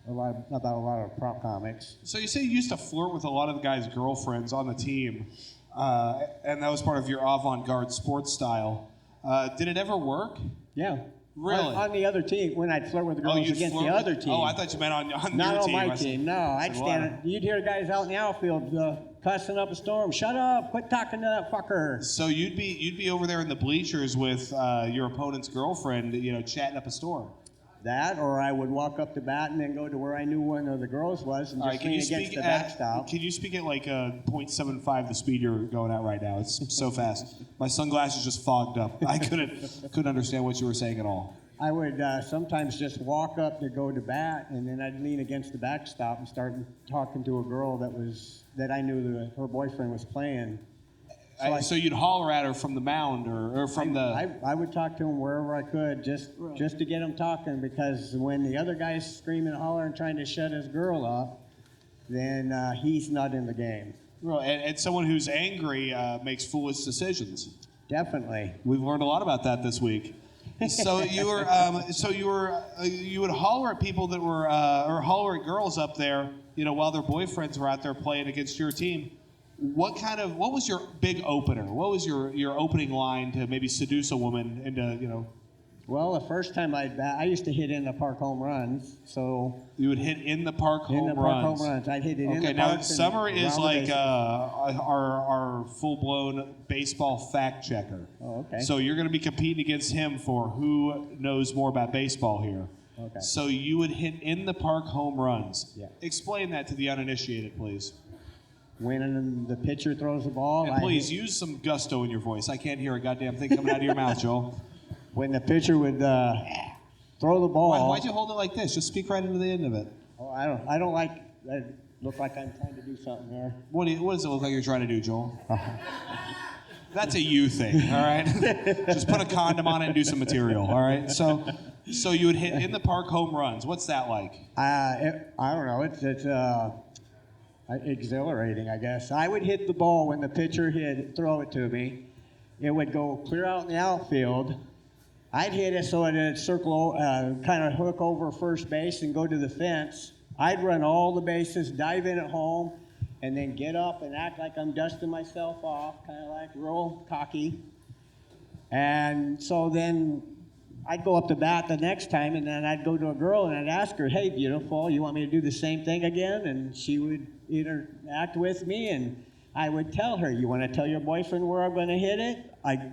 about a lot of prop comics. So you say you used to flirt with a lot of the guys' girlfriends on the team, and that was part of your avant-garde sports style. Did it ever work? Yeah. Really? On the other team, when I'd flirt with girls you'd against flirt the with- other team. Oh, I thought you meant on Not your on team. my I said- team, no. I'd said, stand. "Wow." You'd hear guys out in the outfield cussing up a storm. Shut up! Quit talking to that fucker. So you'd be over there in the bleachers with your opponent's girlfriend, chatting up a storm. That, or I would walk up to bat and then go to where I knew one of the girls was and All just right, lean against the backstop. Can you speak at like 0.75 the speed you're going at right now? It's so fast. My sunglasses just fogged up. I couldn't understand what you were saying at all. I would sometimes just walk up to go to bat, and then I'd lean against the backstop and start talking to a girl that I knew that her boyfriend was playing. So you'd holler at her from the mound or from the. I would talk to him wherever I could, just to get him talking, because when the other guy's screaming and hollering, trying to shut his girl up, then he's not in the game. Well, and someone who's angry makes foolish decisions. Definitely. We've learned a lot about that this week. So you would holler at people that were or holler at girls up there, while their boyfriends were out there playing against your team. What was your big opener? What was your opening line to maybe seduce a woman into, Well, the first time I used to hit in the park home runs, so. You would hit in the park home runs. Home runs. I'd hit it in the park. Okay, now Summer is like our full-blown baseball fact checker. Oh, okay. So you're going to be competing against him for who knows more about baseball here. Okay. So you would hit in the park home runs. Yeah. Explain that to the uninitiated, please. When the pitcher throws the ball, And please use some gusto in your voice. I can't hear a goddamn thing coming out of your mouth, Joel. when the pitcher would throw the ball. Why'd you hold it like this? Just speak right into the end of it. Oh, I don't like. I look like I'm trying to do something there. What does it look like you're trying to do, Joel? That's a you thing, all right? Just put a condom on it and do some material, all right? So you would hit in the park home runs. What's that like? I don't know. It's exhilarating, I guess. I would hit the ball when the pitcher throw it to me. It would go clear out in the outfield. I'd hit it so it'd circle, kind of hook over first base and go to the fence. I'd run all the bases, dive in at home, and then get up and act like I'm dusting myself off, kind of like real cocky. And so then I'd go up to bat the next time, and then I'd go to a girl and I'd ask her, "Hey, beautiful, you want me to do the same thing again?" And she would interact with me, and I would tell her, "You want to tell your boyfriend where I'm going to hit it?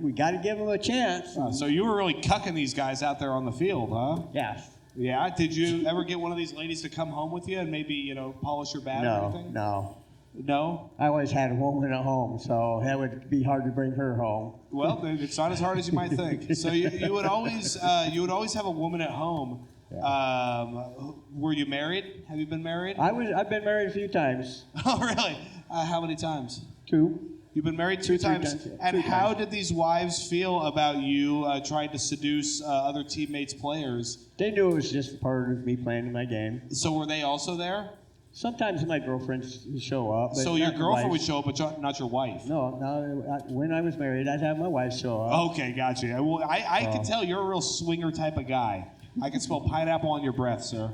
We got to give him a chance." So you were really cucking these guys out there on the field, huh? Yes. Yeah. Did you ever get one of these ladies to come home with you and maybe polish your bat or anything? No. No? I always had a woman at home, so that would be hard to bring her home. Well, it's not as hard as you might think. So you would always have a woman at home. Yeah. Were you married? Have you been married? I've been married a few times. Oh, really? How many times? 2. You've been married two times. And how did these wives feel about you trying to seduce other teammates' players? They knew it was just part of me playing my game. So were they also there? Sometimes my girlfriends would show up. But so your girlfriend would show up, but not your wife? No. When I was married, I'd have my wife show up. Okay, gotcha. Well, I can tell you're a real swinger type of guy. I can smell pineapple on your breath, sir.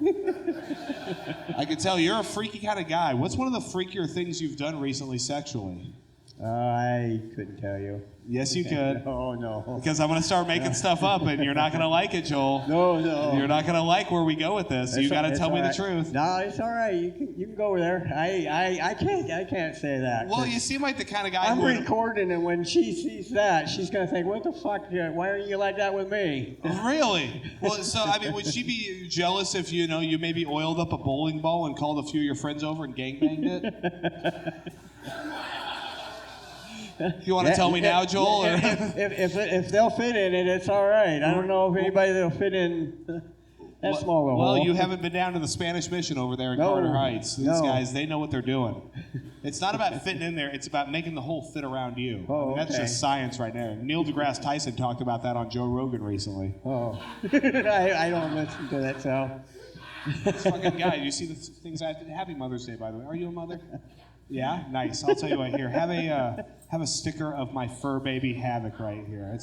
I can tell you're a freaky kind of guy. What's one of the freakier things you've done recently sexually? I couldn't tell you. Yes, you could. Oh, no. Because I'm going to start making stuff up, and you're not going to like it, Joel. No. You're not going to like where we go with this. You got to tell me the truth. No, it's all right. You can go there. I can't say that. Well, you seem like the kind of guy I'm recording, and when she sees that, she's going to think, "What the fuck? Why aren't you like that with me?" Really? Well, so I mean, would she be jealous if you maybe oiled up a bowling ball and called a few of your friends over and gangbanged it? You want to tell me now, Joel? Or? If they'll fit in it, it's all right. I don't know if anybody that'll fit in that small of a hole. Well, you haven't been down to the Spanish Mission over there in Carter Heights. These guys, they know what they're doing. It's not about fitting in there. It's about making the hole fit around you. Oh, That's just science right there. Neil deGrasse Tyson talked about that on Joe Rogan recently. Oh. I don't listen to that, so. This fucking guy. You see the things I did? Happy Mother's Day, by the way. Are you a mother? Yeah, nice. I'll tell you what. Here, have a sticker of my fur baby Havoc right here.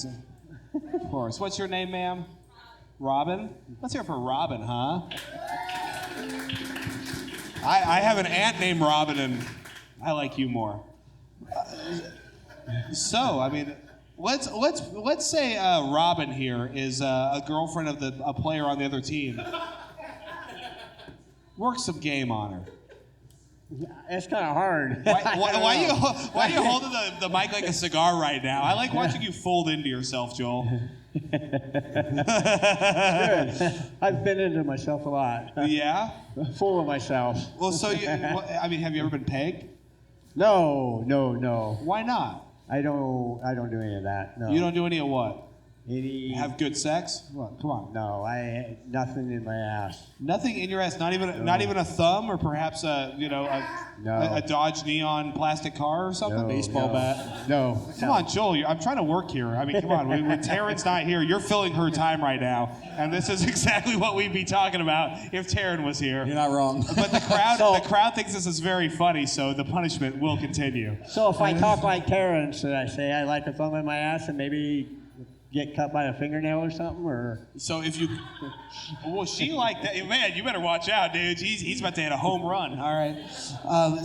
Of course. What's your name, ma'am? Robin. Let's hear it for Robin, huh? I have an aunt named Robin, and I like you more. So, I mean, let's say Robin here is a girlfriend of a player on the other team. Work some game on her. It's kind of hard. Why are you holding the mic like a cigar right now? I like watching you fold into yourself, Joel. Good. I've been into myself a lot. Yeah? Full of myself. Well, so have you ever been pegged? No. Why not? I don't do any of that. No. You don't do any of what? Any? Have good sex? Come on. No, I had nothing in my ass. Nothing in your ass. Not even a thumb, or perhaps a Dodge Neon plastic car or something. No, Baseball no. bat. No. Come on, Joel. I'm trying to work here. I mean, come on. When Taryn's not here, you're filling her time right now, and this is exactly what we'd be talking about if Taryn was here. You're not wrong. But the crowd thinks this is very funny, so the punishment will continue. So if I talk like Karen, should I say I like a thumb in my ass and maybe get cut by a fingernail or something, or? So if you, well, she like that. Man, you better watch out, dude. He's about to hit a home run. All right.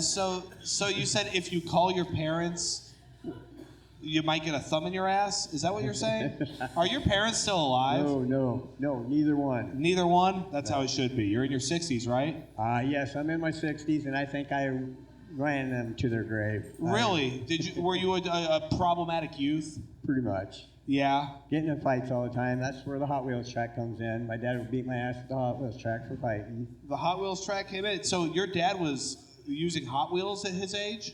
So you said if you call your parents, you might get a thumb in your ass. Is that what you're saying? Are your parents still alive? No, neither one. Neither one. That's how it should be. You're in your 60s, right? Yes, I'm in my 60s, and I think I ran them to their grave. Really? Were you a problematic youth? Pretty much. Yeah. Getting in fights all the time. That's where the Hot Wheels track comes in. My dad would beat my ass at the Hot Wheels track for fighting. The Hot Wheels track came in. So your dad was using Hot Wheels at his age?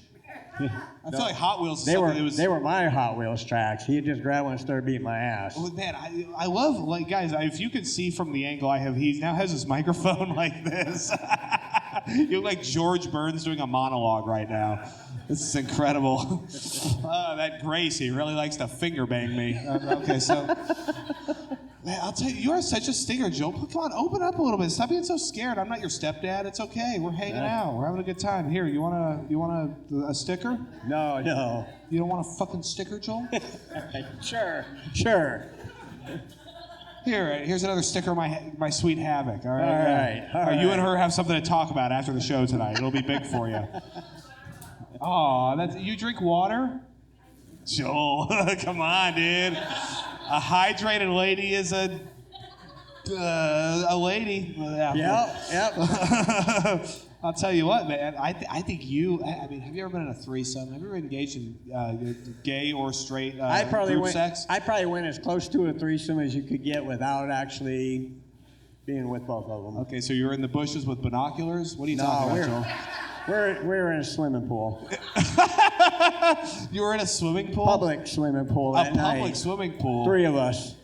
I feel like Hot Wheels is something that was... They were my Hot Wheels tracks. He'd just grab one and start beating my ass. Oh, man, I love, like, guys, if you could see from the angle I have, he now has his microphone like this. You look like George Burns doing a monologue right now. This is incredible. That Grace, he really likes to finger bang me. Okay, so... Man, I'll tell you, you are such a stinger, Joe. Come on, open up a little bit. Stop being so scared. I'm not your stepdad. It's okay. We're hanging out. We're having a good time. Here, you want a sticker? No. You don't want a fucking sticker, Joel? Sure. Here's another sticker of my sweet Havoc. All right. All right. You and her have something to talk about after the show tonight. It'll be big for you. Oh, you drink water? Joel, come on, dude. A hydrated lady is a lady. Yep. I'll tell you what, man. I think you. I mean, have you ever been in a threesome? Have you ever engaged in gay or straight group sex? I probably went as close to a threesome as you could get without actually being with both of them. Okay, so you're in the bushes with binoculars. What are you talking about, Joel? We're in a swimming pool. You were in a swimming pool? Public swimming pool at night. Public swimming pool. Three of us.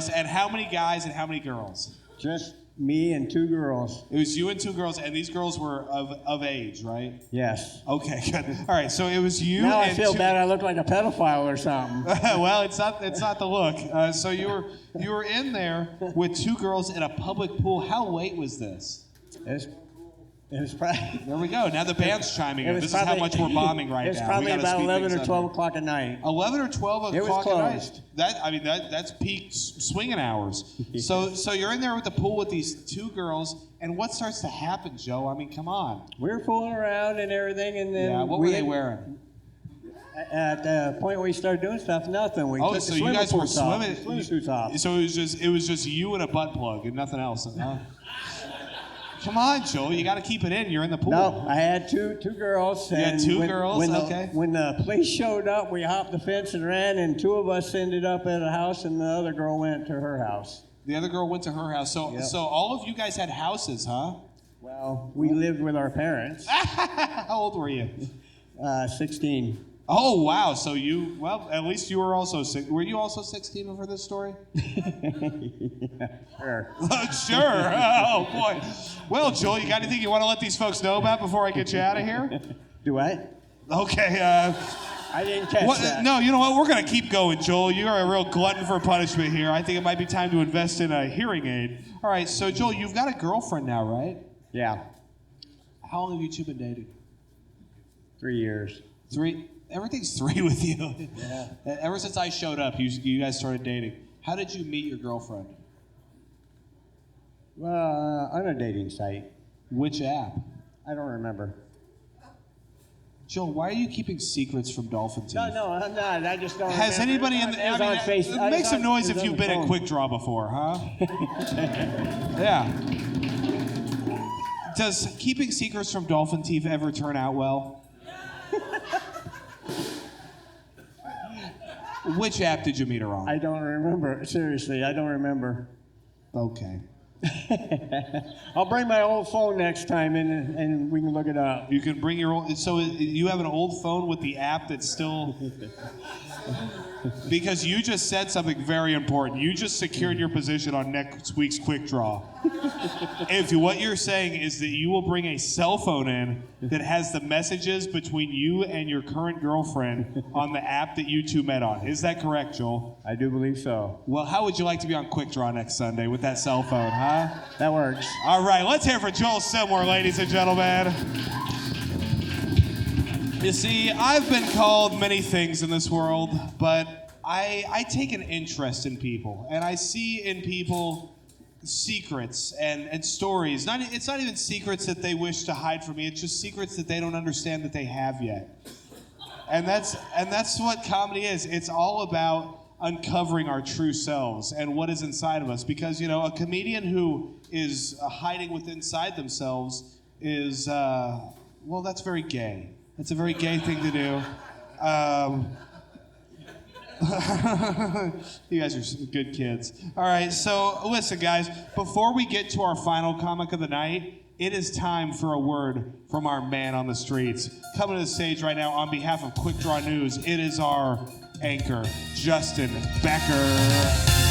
And how many guys and how many girls? Just me and two girls. It was you and two girls, and these girls were of age, right? Yes. Okay, good. All right, so it was you. Now and I feel bad. I look like a pedophile or something. Well, it's not the look. So you were in there with two girls in a public pool. How late was this? It was probably... There we go. Now the band's chiming in. This is how much we're bombing right now. It was probably about 11 or 12 o'clock at night. 11 or 12 It was o'clock at night. closed. That's peak swinging hours. So you're in there with the pool with these two girls, and what starts to happen, Joe? I mean, come on. We were fooling around and everything, and then... Yeah, what were they wearing? At the point where we started doing stuff, nothing. We took the so you guys were swimming. Swimsuits off. So it was just you and a butt plug and nothing else, huh? Come on, Joel. You got to keep it in. You're in the pool. No, I had two girls. You had two girls? Okay. When the police showed up, we hopped the fence and ran, and two of us ended up at a house, and the other girl went to her house. The other girl went to her house. So Yep. so all of you guys had houses, huh? Well, we lived with our parents. How old were you? 16. Oh, wow. So at least you were also were you also 16 for this story? Sure. Sure. Oh, boy. Well, Joel, you got anything you want to let these folks know about before I get you out of here? Do I? Okay. I didn't catch that. No, you know what? We're going to keep going, Joel. You are a real glutton for punishment here. I think it might be time to invest in a hearing aid. All right, so, Joel, you've got a girlfriend now, right? Yeah. How long have you two been dating? 3 years. 3? Everything's 3 with you. Yeah. Ever since I showed up, you guys started dating. How did you meet your girlfriend? On a dating site. Which app? I don't remember. Joel, why are you keeping secrets from Dolphin Teeth? No, I'm not. I just don't Has remember. anybody in the... It was on Facebook. Make some noise if It was you've on been the at phone. Quick Draw before, huh? Yeah. Does keeping secrets from Dolphin Teeth ever turn out well? Which app did you meet her on? I don't remember. Seriously, I don't remember. Okay. I'll bring my old phone next time and we can look it up. You can bring your old... So you have an old phone with the app that's still... because you just said something very important. You just secured your position on next week's Quick Draw. If what you're saying is that you will bring a cell phone in that has the messages between you and your current girlfriend on the app that you two met on. Is that correct, Joel? I do believe so. Well, how would you like to be on Quick Draw next Sunday with that cell phone, huh? That works. All right, let's hear it for Joel Seymour, ladies and gentlemen. You see, I've been called many things in this world, but I take an interest in people, and I see in people secrets and stories. It's not even secrets that they wish to hide from me. It's just secrets that they don't understand that they have yet. And that's what comedy is. It's all about uncovering our true selves and what is inside of us. Because, you know, a comedian who is hiding within inside themselves is, well, that's very gay. That's a very gay thing to do. You guys are good kids. All right, so listen, guys, before we get to our final comic of the night, it is time for a word from our man on the streets. Coming to the stage right now on behalf of Quick Draw News, it is our anchor, Justin Becker.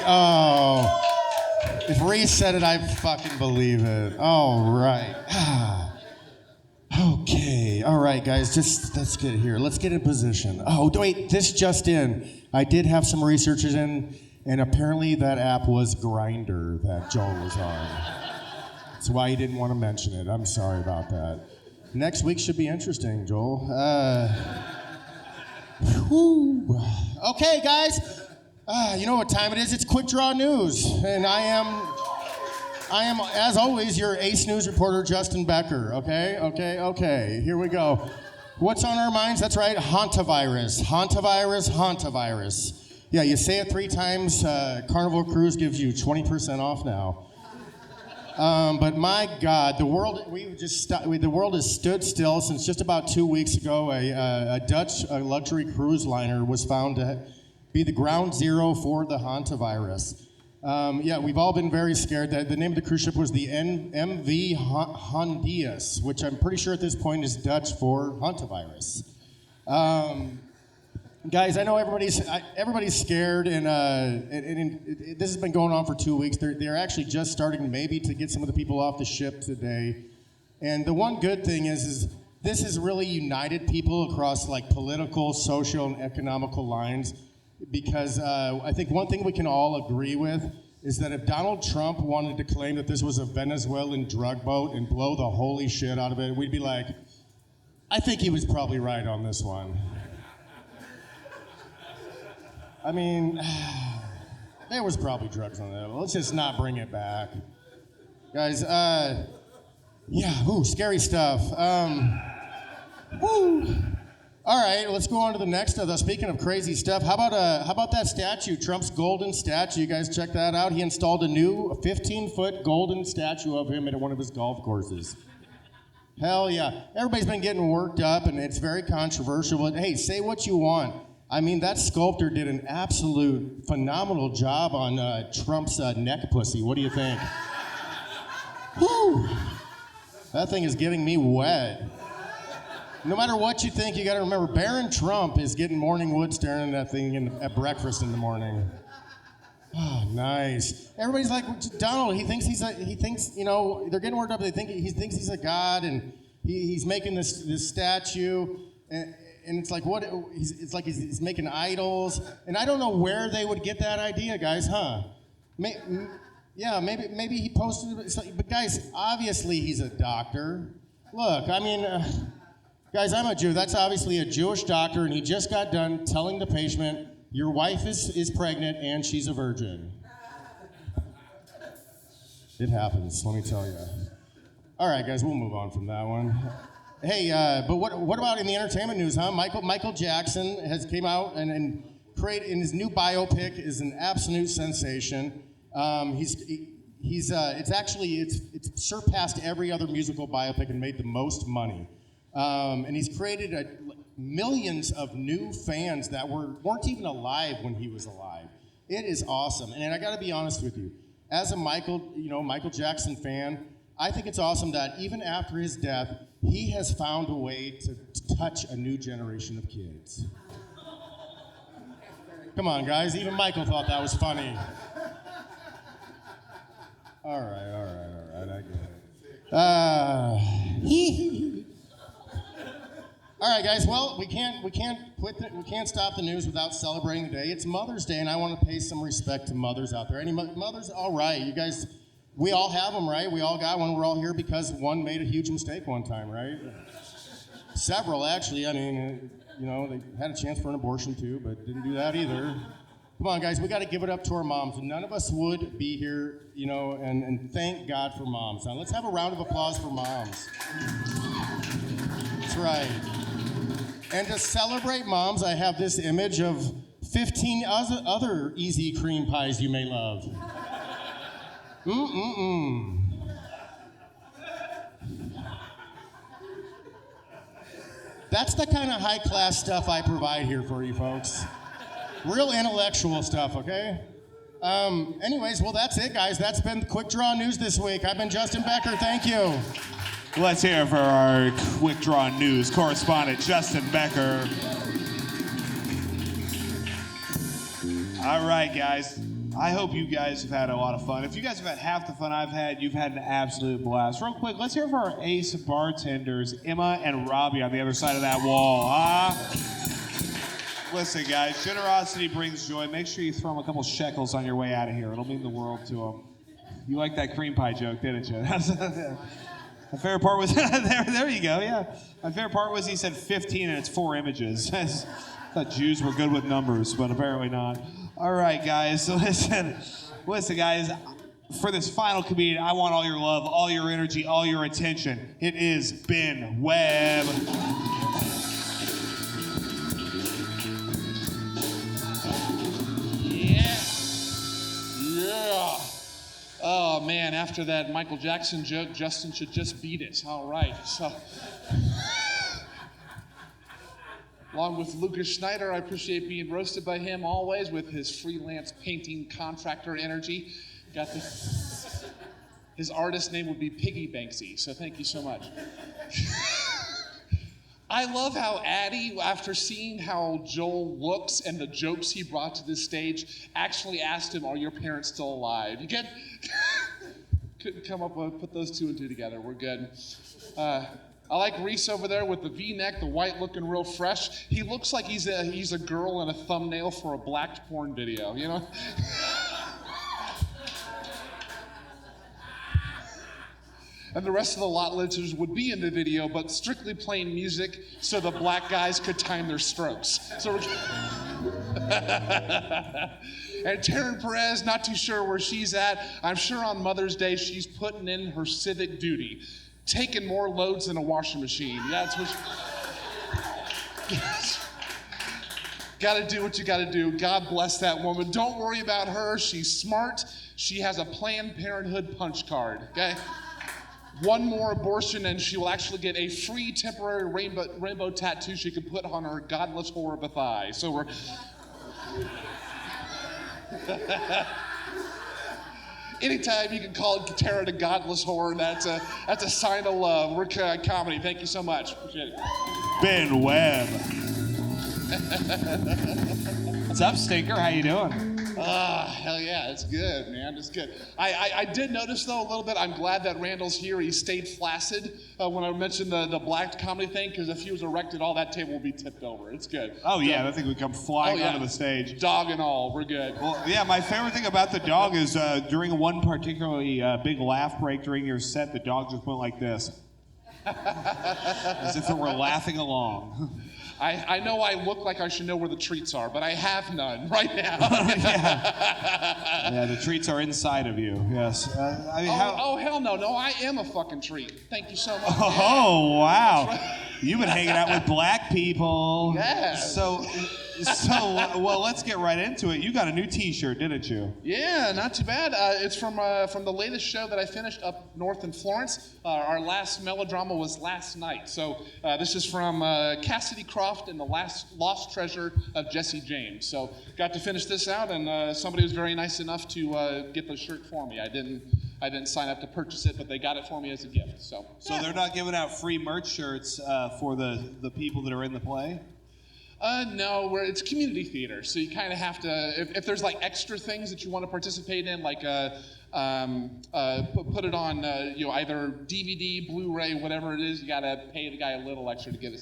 Oh, if Reese said it, I fucking believe it. All right. Okay. All right, guys, just let's get here. Let's get in position. Oh, wait, this just in. I did have some researchers in, and apparently that app was Grindr that Joel was on. That's why he didn't want to mention it. I'm sorry about that. Next week should be interesting, Joel. Okay, guys. You know what time it is? It's Quick Draw News, and I am, as always, your ace news reporter, Justin Becker. Okay. Here we go. What's on our minds? That's right, hantavirus. Yeah, you say it 3 times. Carnival Cruise gives you 20% off now. But my God, the world has stood still since just about 2 weeks ago. A Dutch luxury cruise liner was found to be the ground zero for the hantavirus. Yeah, we've all been very scared. The name of the cruise ship was the MV Hondius, which I'm pretty sure at this point is Dutch for hantavirus. Guys, I know everybody's scared, and this has been going on for 2 weeks. They're actually just starting maybe to get some of the people off the ship today. And the one good thing is this has really united people across like political, social, and economical lines. Because I think one thing we can all agree with is that if Donald Trump wanted to claim that this was a Venezuelan drug boat and blow the holy shit out of it, we'd be like, I think he was probably right on this one. I mean, there was probably drugs on that. Let's just not bring it back. Guys, scary stuff. All right, let's go on to the next. Speaking of crazy stuff, how about that statue, Trump's golden statue? You guys check that out. He installed a new 15-foot golden statue of him at one of his golf courses. Hell yeah. Everybody's been getting worked up, and it's very controversial. But hey, say what you want. I mean, that sculptor did an absolute phenomenal job on Trump's neck pussy. What do you think? Whew. That thing is getting me wet. No matter what you think, you got to remember, Barron Trump is getting morning wood staring at that thing at breakfast in the morning. Oh, nice. Everybody's like, Donald, he thinks, you know, they're getting worked up. He thinks he's a god, and he's making this maybe it's like he's making idols. And I don't know where they would get that idea, guys, huh? Maybe he posted it. But guys, obviously he's a doctor. Look, I mean... Guys, I'm a Jew. That's obviously a Jewish doctor, and he just got done telling the patient, your wife is pregnant and she's a virgin. It happens, let me tell you. All right, guys, we'll move on from that one. Hey, but what about in the entertainment news, huh? Michael Jackson has came out and created, in his new biopic, is an absolute sensation. It's surpassed every other musical biopic and made the most money. And he's created millions of new fans that weren't even alive when he was alive. It is awesome. And I got to be honest with you, as a Michael Jackson fan, I think it's awesome that even after his death, he has found a way to touch a new generation of kids. Come on, guys. Even Michael thought that was funny. All right. I get it. All right, guys. Well, we can't stop the news without celebrating the day. It's Mother's Day, and I want to pay some respect to mothers out there. Any mothers? All right, you guys. We all have them, right? We all got one. We're all here because one made a huge mistake one time, right? Several, actually. I mean, they had a chance for an abortion too, but didn't do that either. Come on, guys, we got to give it up to our moms. None of us would be here, and thank God for moms. Now, let's have a round of applause for moms. That's right. And to celebrate moms, I have this image of 15 other easy cream pies you may love. That's the kind of high-class stuff I provide here for you folks. Real intellectual stuff, okay? Anyways, well, that's it, guys. That's been Quick Draw News this week. I've been Justin Becker. Thank you. Let's hear it for our Quick Draw News correspondent, Justin Becker. All right, guys. I hope you guys have had a lot of fun. If you guys have had half the fun I've had, you've had an absolute blast. Real quick, let's hear it for our ace bartenders, Emma and Robbie on the other side of that wall. Listen, guys, generosity brings joy. Make sure you throw them a couple shekels on your way out of here. It'll mean the world to them. You liked that cream pie joke, didn't you? My favorite part was, there you go, yeah. My favorite part was he said 15 and it's 4 images. I thought Jews were good with numbers, but apparently not. All right, guys, so listen, guys, for this final comedian, I want all your love, all your energy, all your attention. It is Ben Webb. Yeah. Oh, man, after that Michael Jackson joke, Justin should just beat it. All right, so. Along with Lucas Schneider, I appreciate being roasted by him always with his freelance painting contractor energy. His artist name would be Piggy Banksy, so thank you so much. I love how Addy, after seeing how Joel looks and the jokes he brought to this stage, actually asked him, "Are your parents still alive?" You couldn't come up with, put those 2 and 2 together. We're good. I like Reese over there with the V-neck, the white looking real fresh. He looks like he's a girl in a thumbnail for a blacked porn video, you know? And the rest of the lot lizards would be in the video, but strictly playing music so the black guys could time their strokes. So and Taryn Perez, not too sure where she's at. I'm sure on Mother's Day she's putting in her civic duty. Taking more loads than a washing machine. Yeah, that's what gotta do what you gotta do. God bless that woman. Don't worry about her. She's smart. She has a Planned Parenthood punch card, okay? One more abortion and she will actually get a free temporary rainbow tattoo she can put on her godless whore of a thigh. So we're... Anytime you can call Tara the godless whore, that's a sign of love. We're comedy. Thank you so much. Appreciate it. Ben Webb. What's up, Stinker? How you doing? Hell yeah, it's good, man. It's good. I did notice, though, a little bit, I'm glad that Randall's here. He stayed flaccid when I mentioned the black comedy thing, because if he was erected, all that table would be tipped over. It's good. Oh, yeah, that thing would come flying onto the stage. Dog and all, we're good. Well, yeah, my favorite thing about the dog is during one particularly big laugh break during your set, the dog just went like this. As if it were laughing along. I know I look like I should know where the treats are, but I have none right now. Yeah, the treats are inside of you, yes. Hell no. No, I am a fucking treat. Thank you so much. Oh, wow. You've been hanging out with black people. Yeah. So, well, let's get right into it. You got a new T-shirt, didn't you? Yeah, not too bad. It's from the latest show that I finished up north in Florence. Our last melodrama was last night. So this is from Cassidy Croft and the Lost Treasure of Jesse James. So got to finish this out, and somebody was very nice enough to get the shirt for me. I didn't sign up to purchase it, but they got it for me as a gift. So they're not giving out free merch shirts for the people that are in the play? No, it's community theater, so you kind of have to. If there's like extra things that you want to participate in, like put it on, either DVD, Blu-ray, whatever it is, you gotta pay the guy a little extra to get it.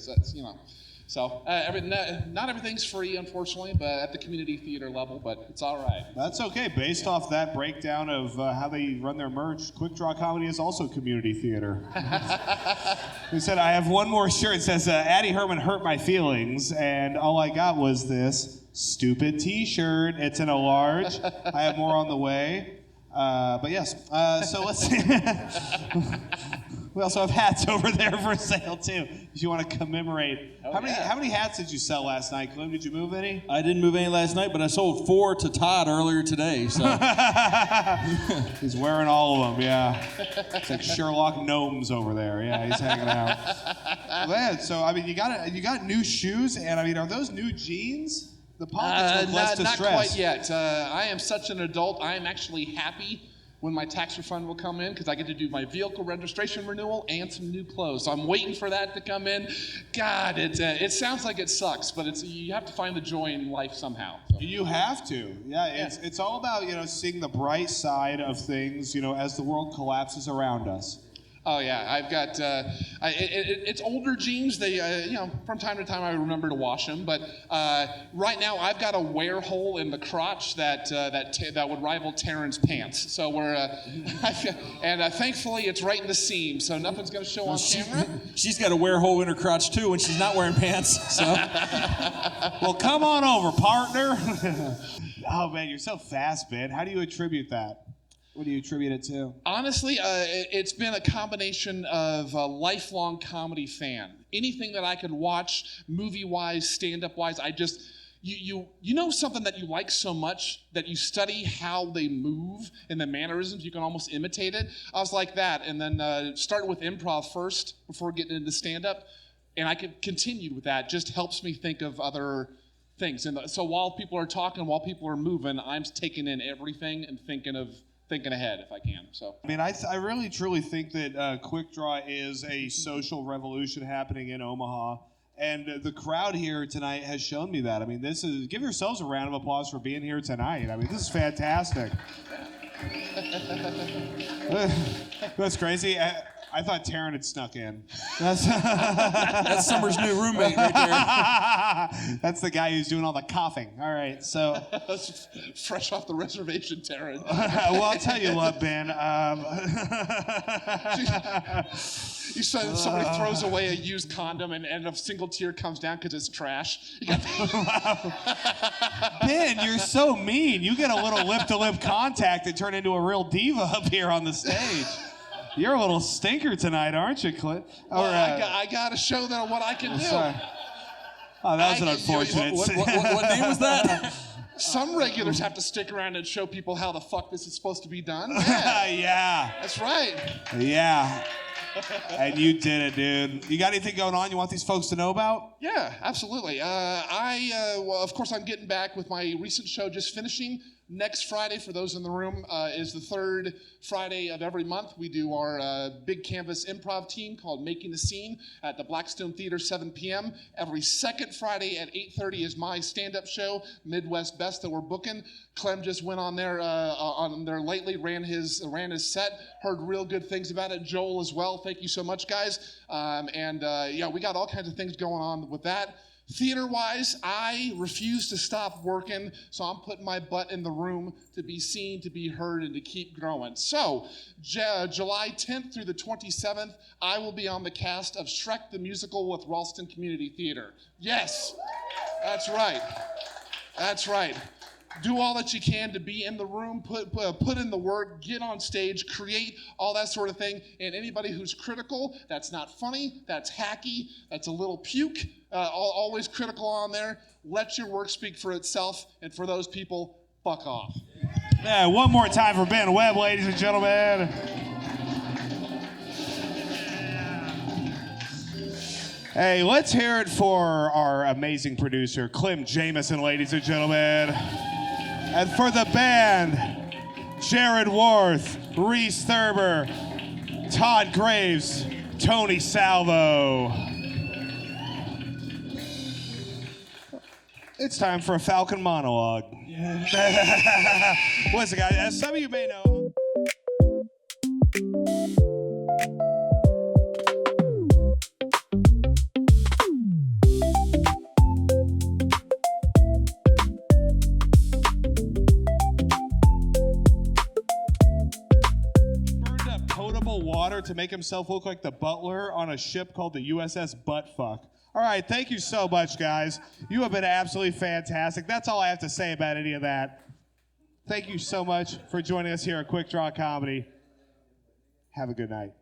So not everything's free, unfortunately, but at the community theater level, but it's all right. That's okay. Based off that breakdown of how they run their merch, Quick Draw Comedy is also community theater. He said, I have one more shirt. It says, Addy Herman hurt my feelings, and all I got was this stupid T-shirt. It's in a large. I have more on the way. But yes, so let's see. We also have hats over there for sale too, if you want to commemorate. How many hats did you sell last night, Clem? Did you move any? I didn't move any last night, but I sold 4 to Todd earlier today. So He's wearing all of them, yeah. It's like Sherlock Gnomes over there. Yeah, he's hanging out. Man, so I mean, you got new shoes, and I mean, are those new jeans? The pockets look less distressed. Not quite yet. I am such an adult. I am actually happy when my tax refund will come in, because I get to do my vehicle registration renewal and some new clothes. So I'm waiting for that to come in. God, it sounds like it sucks, but you have to find the joy in life somehow. So. You have to. Yeah, it's all about, seeing the bright side of things, as the world collapses around us. Oh yeah, I've got. It's older jeans. They, from time to time I remember to wash them. But right now I've got a wear hole in the crotch that would rival Taryn's pants. So thankfully it's right in the seam, so nothing's gonna show on camera. She's got a wear hole in her crotch too when she's not wearing pants. So, well, come on over, partner. Oh man, you're so fast, Ben. How do you attribute that? What do you attribute it to? Honestly, it's been a combination of a lifelong comedy fan. Anything that I could watch, movie-wise, stand-up-wise, you know something that you like so much that you study how they move and the mannerisms, you can almost imitate it. I was like that, and then started with improv first before getting into stand-up, and I could continue with that. Just helps me think of other things. And so while people are talking, while people are moving, I'm taking in everything and thinking ahead if I can. So I mean, I really truly think that Quick Draw is a social revolution happening in Omaha, and the crowd here tonight has shown me that. I mean, give yourselves a round of applause for being here tonight. I mean, this is fantastic. That's crazy. I thought Taryn had snuck in. that's Summer's new roommate right there. That's the guy who's doing all the coughing. All right, so. Fresh off the reservation, Taryn. Well, I'll tell you what, Ben. You said somebody throws away a used condom and a single tear comes down because it's trash. Ben, you're so mean. You get a little lip-to-lip contact and turn into a real diva up here on the stage. You're a little stinker tonight, aren't you, Clint? Well, I got to show them what I can do. Sorry. Oh, that was an unfortunate. What name was that? Some regulars have to stick around and show people how the fuck this is supposed to be done. Yeah. Yeah. That's right. Yeah. And you did it, dude. You got anything going on you want these folks to know about? Yeah, absolutely. Well, of course, I'm getting back with my recent show just finishing. Next Friday, for those in the room, is the third Friday of every month. We do our big canvas improv team called Making the Scene at the Blackstone Theater, 7 p.m. Every second Friday at 8:30 is my stand-up show, Midwest Best, that we're booking. Clem just went on there lately, ran his set, heard real good things about it. Joel as well. Thank you so much, guys. Yeah, we got all kinds of things going on with that. Theater-wise, I refuse to stop working, so I'm putting my butt in the room to be seen, to be heard, and to keep growing. So, July 10th through the 27th, I will be on the cast of Shrek the Musical with Ralston Community Theater. Yes, that's right. That's right. do all that you can to be in the room, put in the work, get on stage, create all that sort of thing. And anybody who's critical, that's not funny, that's hacky, that's a little puke, always critical on there. Let your work speak for itself, and for those people, fuck off. Yeah, one more time for Ben Webb, ladies and gentlemen. Hey, let's hear it for our amazing producer, Clem Jamison, ladies and gentlemen. And for the band, Jared Worth, Reese Thurber, Todd Graves, Tony Salvo. It's time for a Falcon monologue. Listen, guys, as some of you may know, burned up potable water to make himself look like the butler on a ship called the USS Buttfuck. All right, thank you so much, guys. You have been absolutely fantastic. That's all I have to say about any of that. Thank you so much for joining us here at Quick Draw Comedy. Have a good night.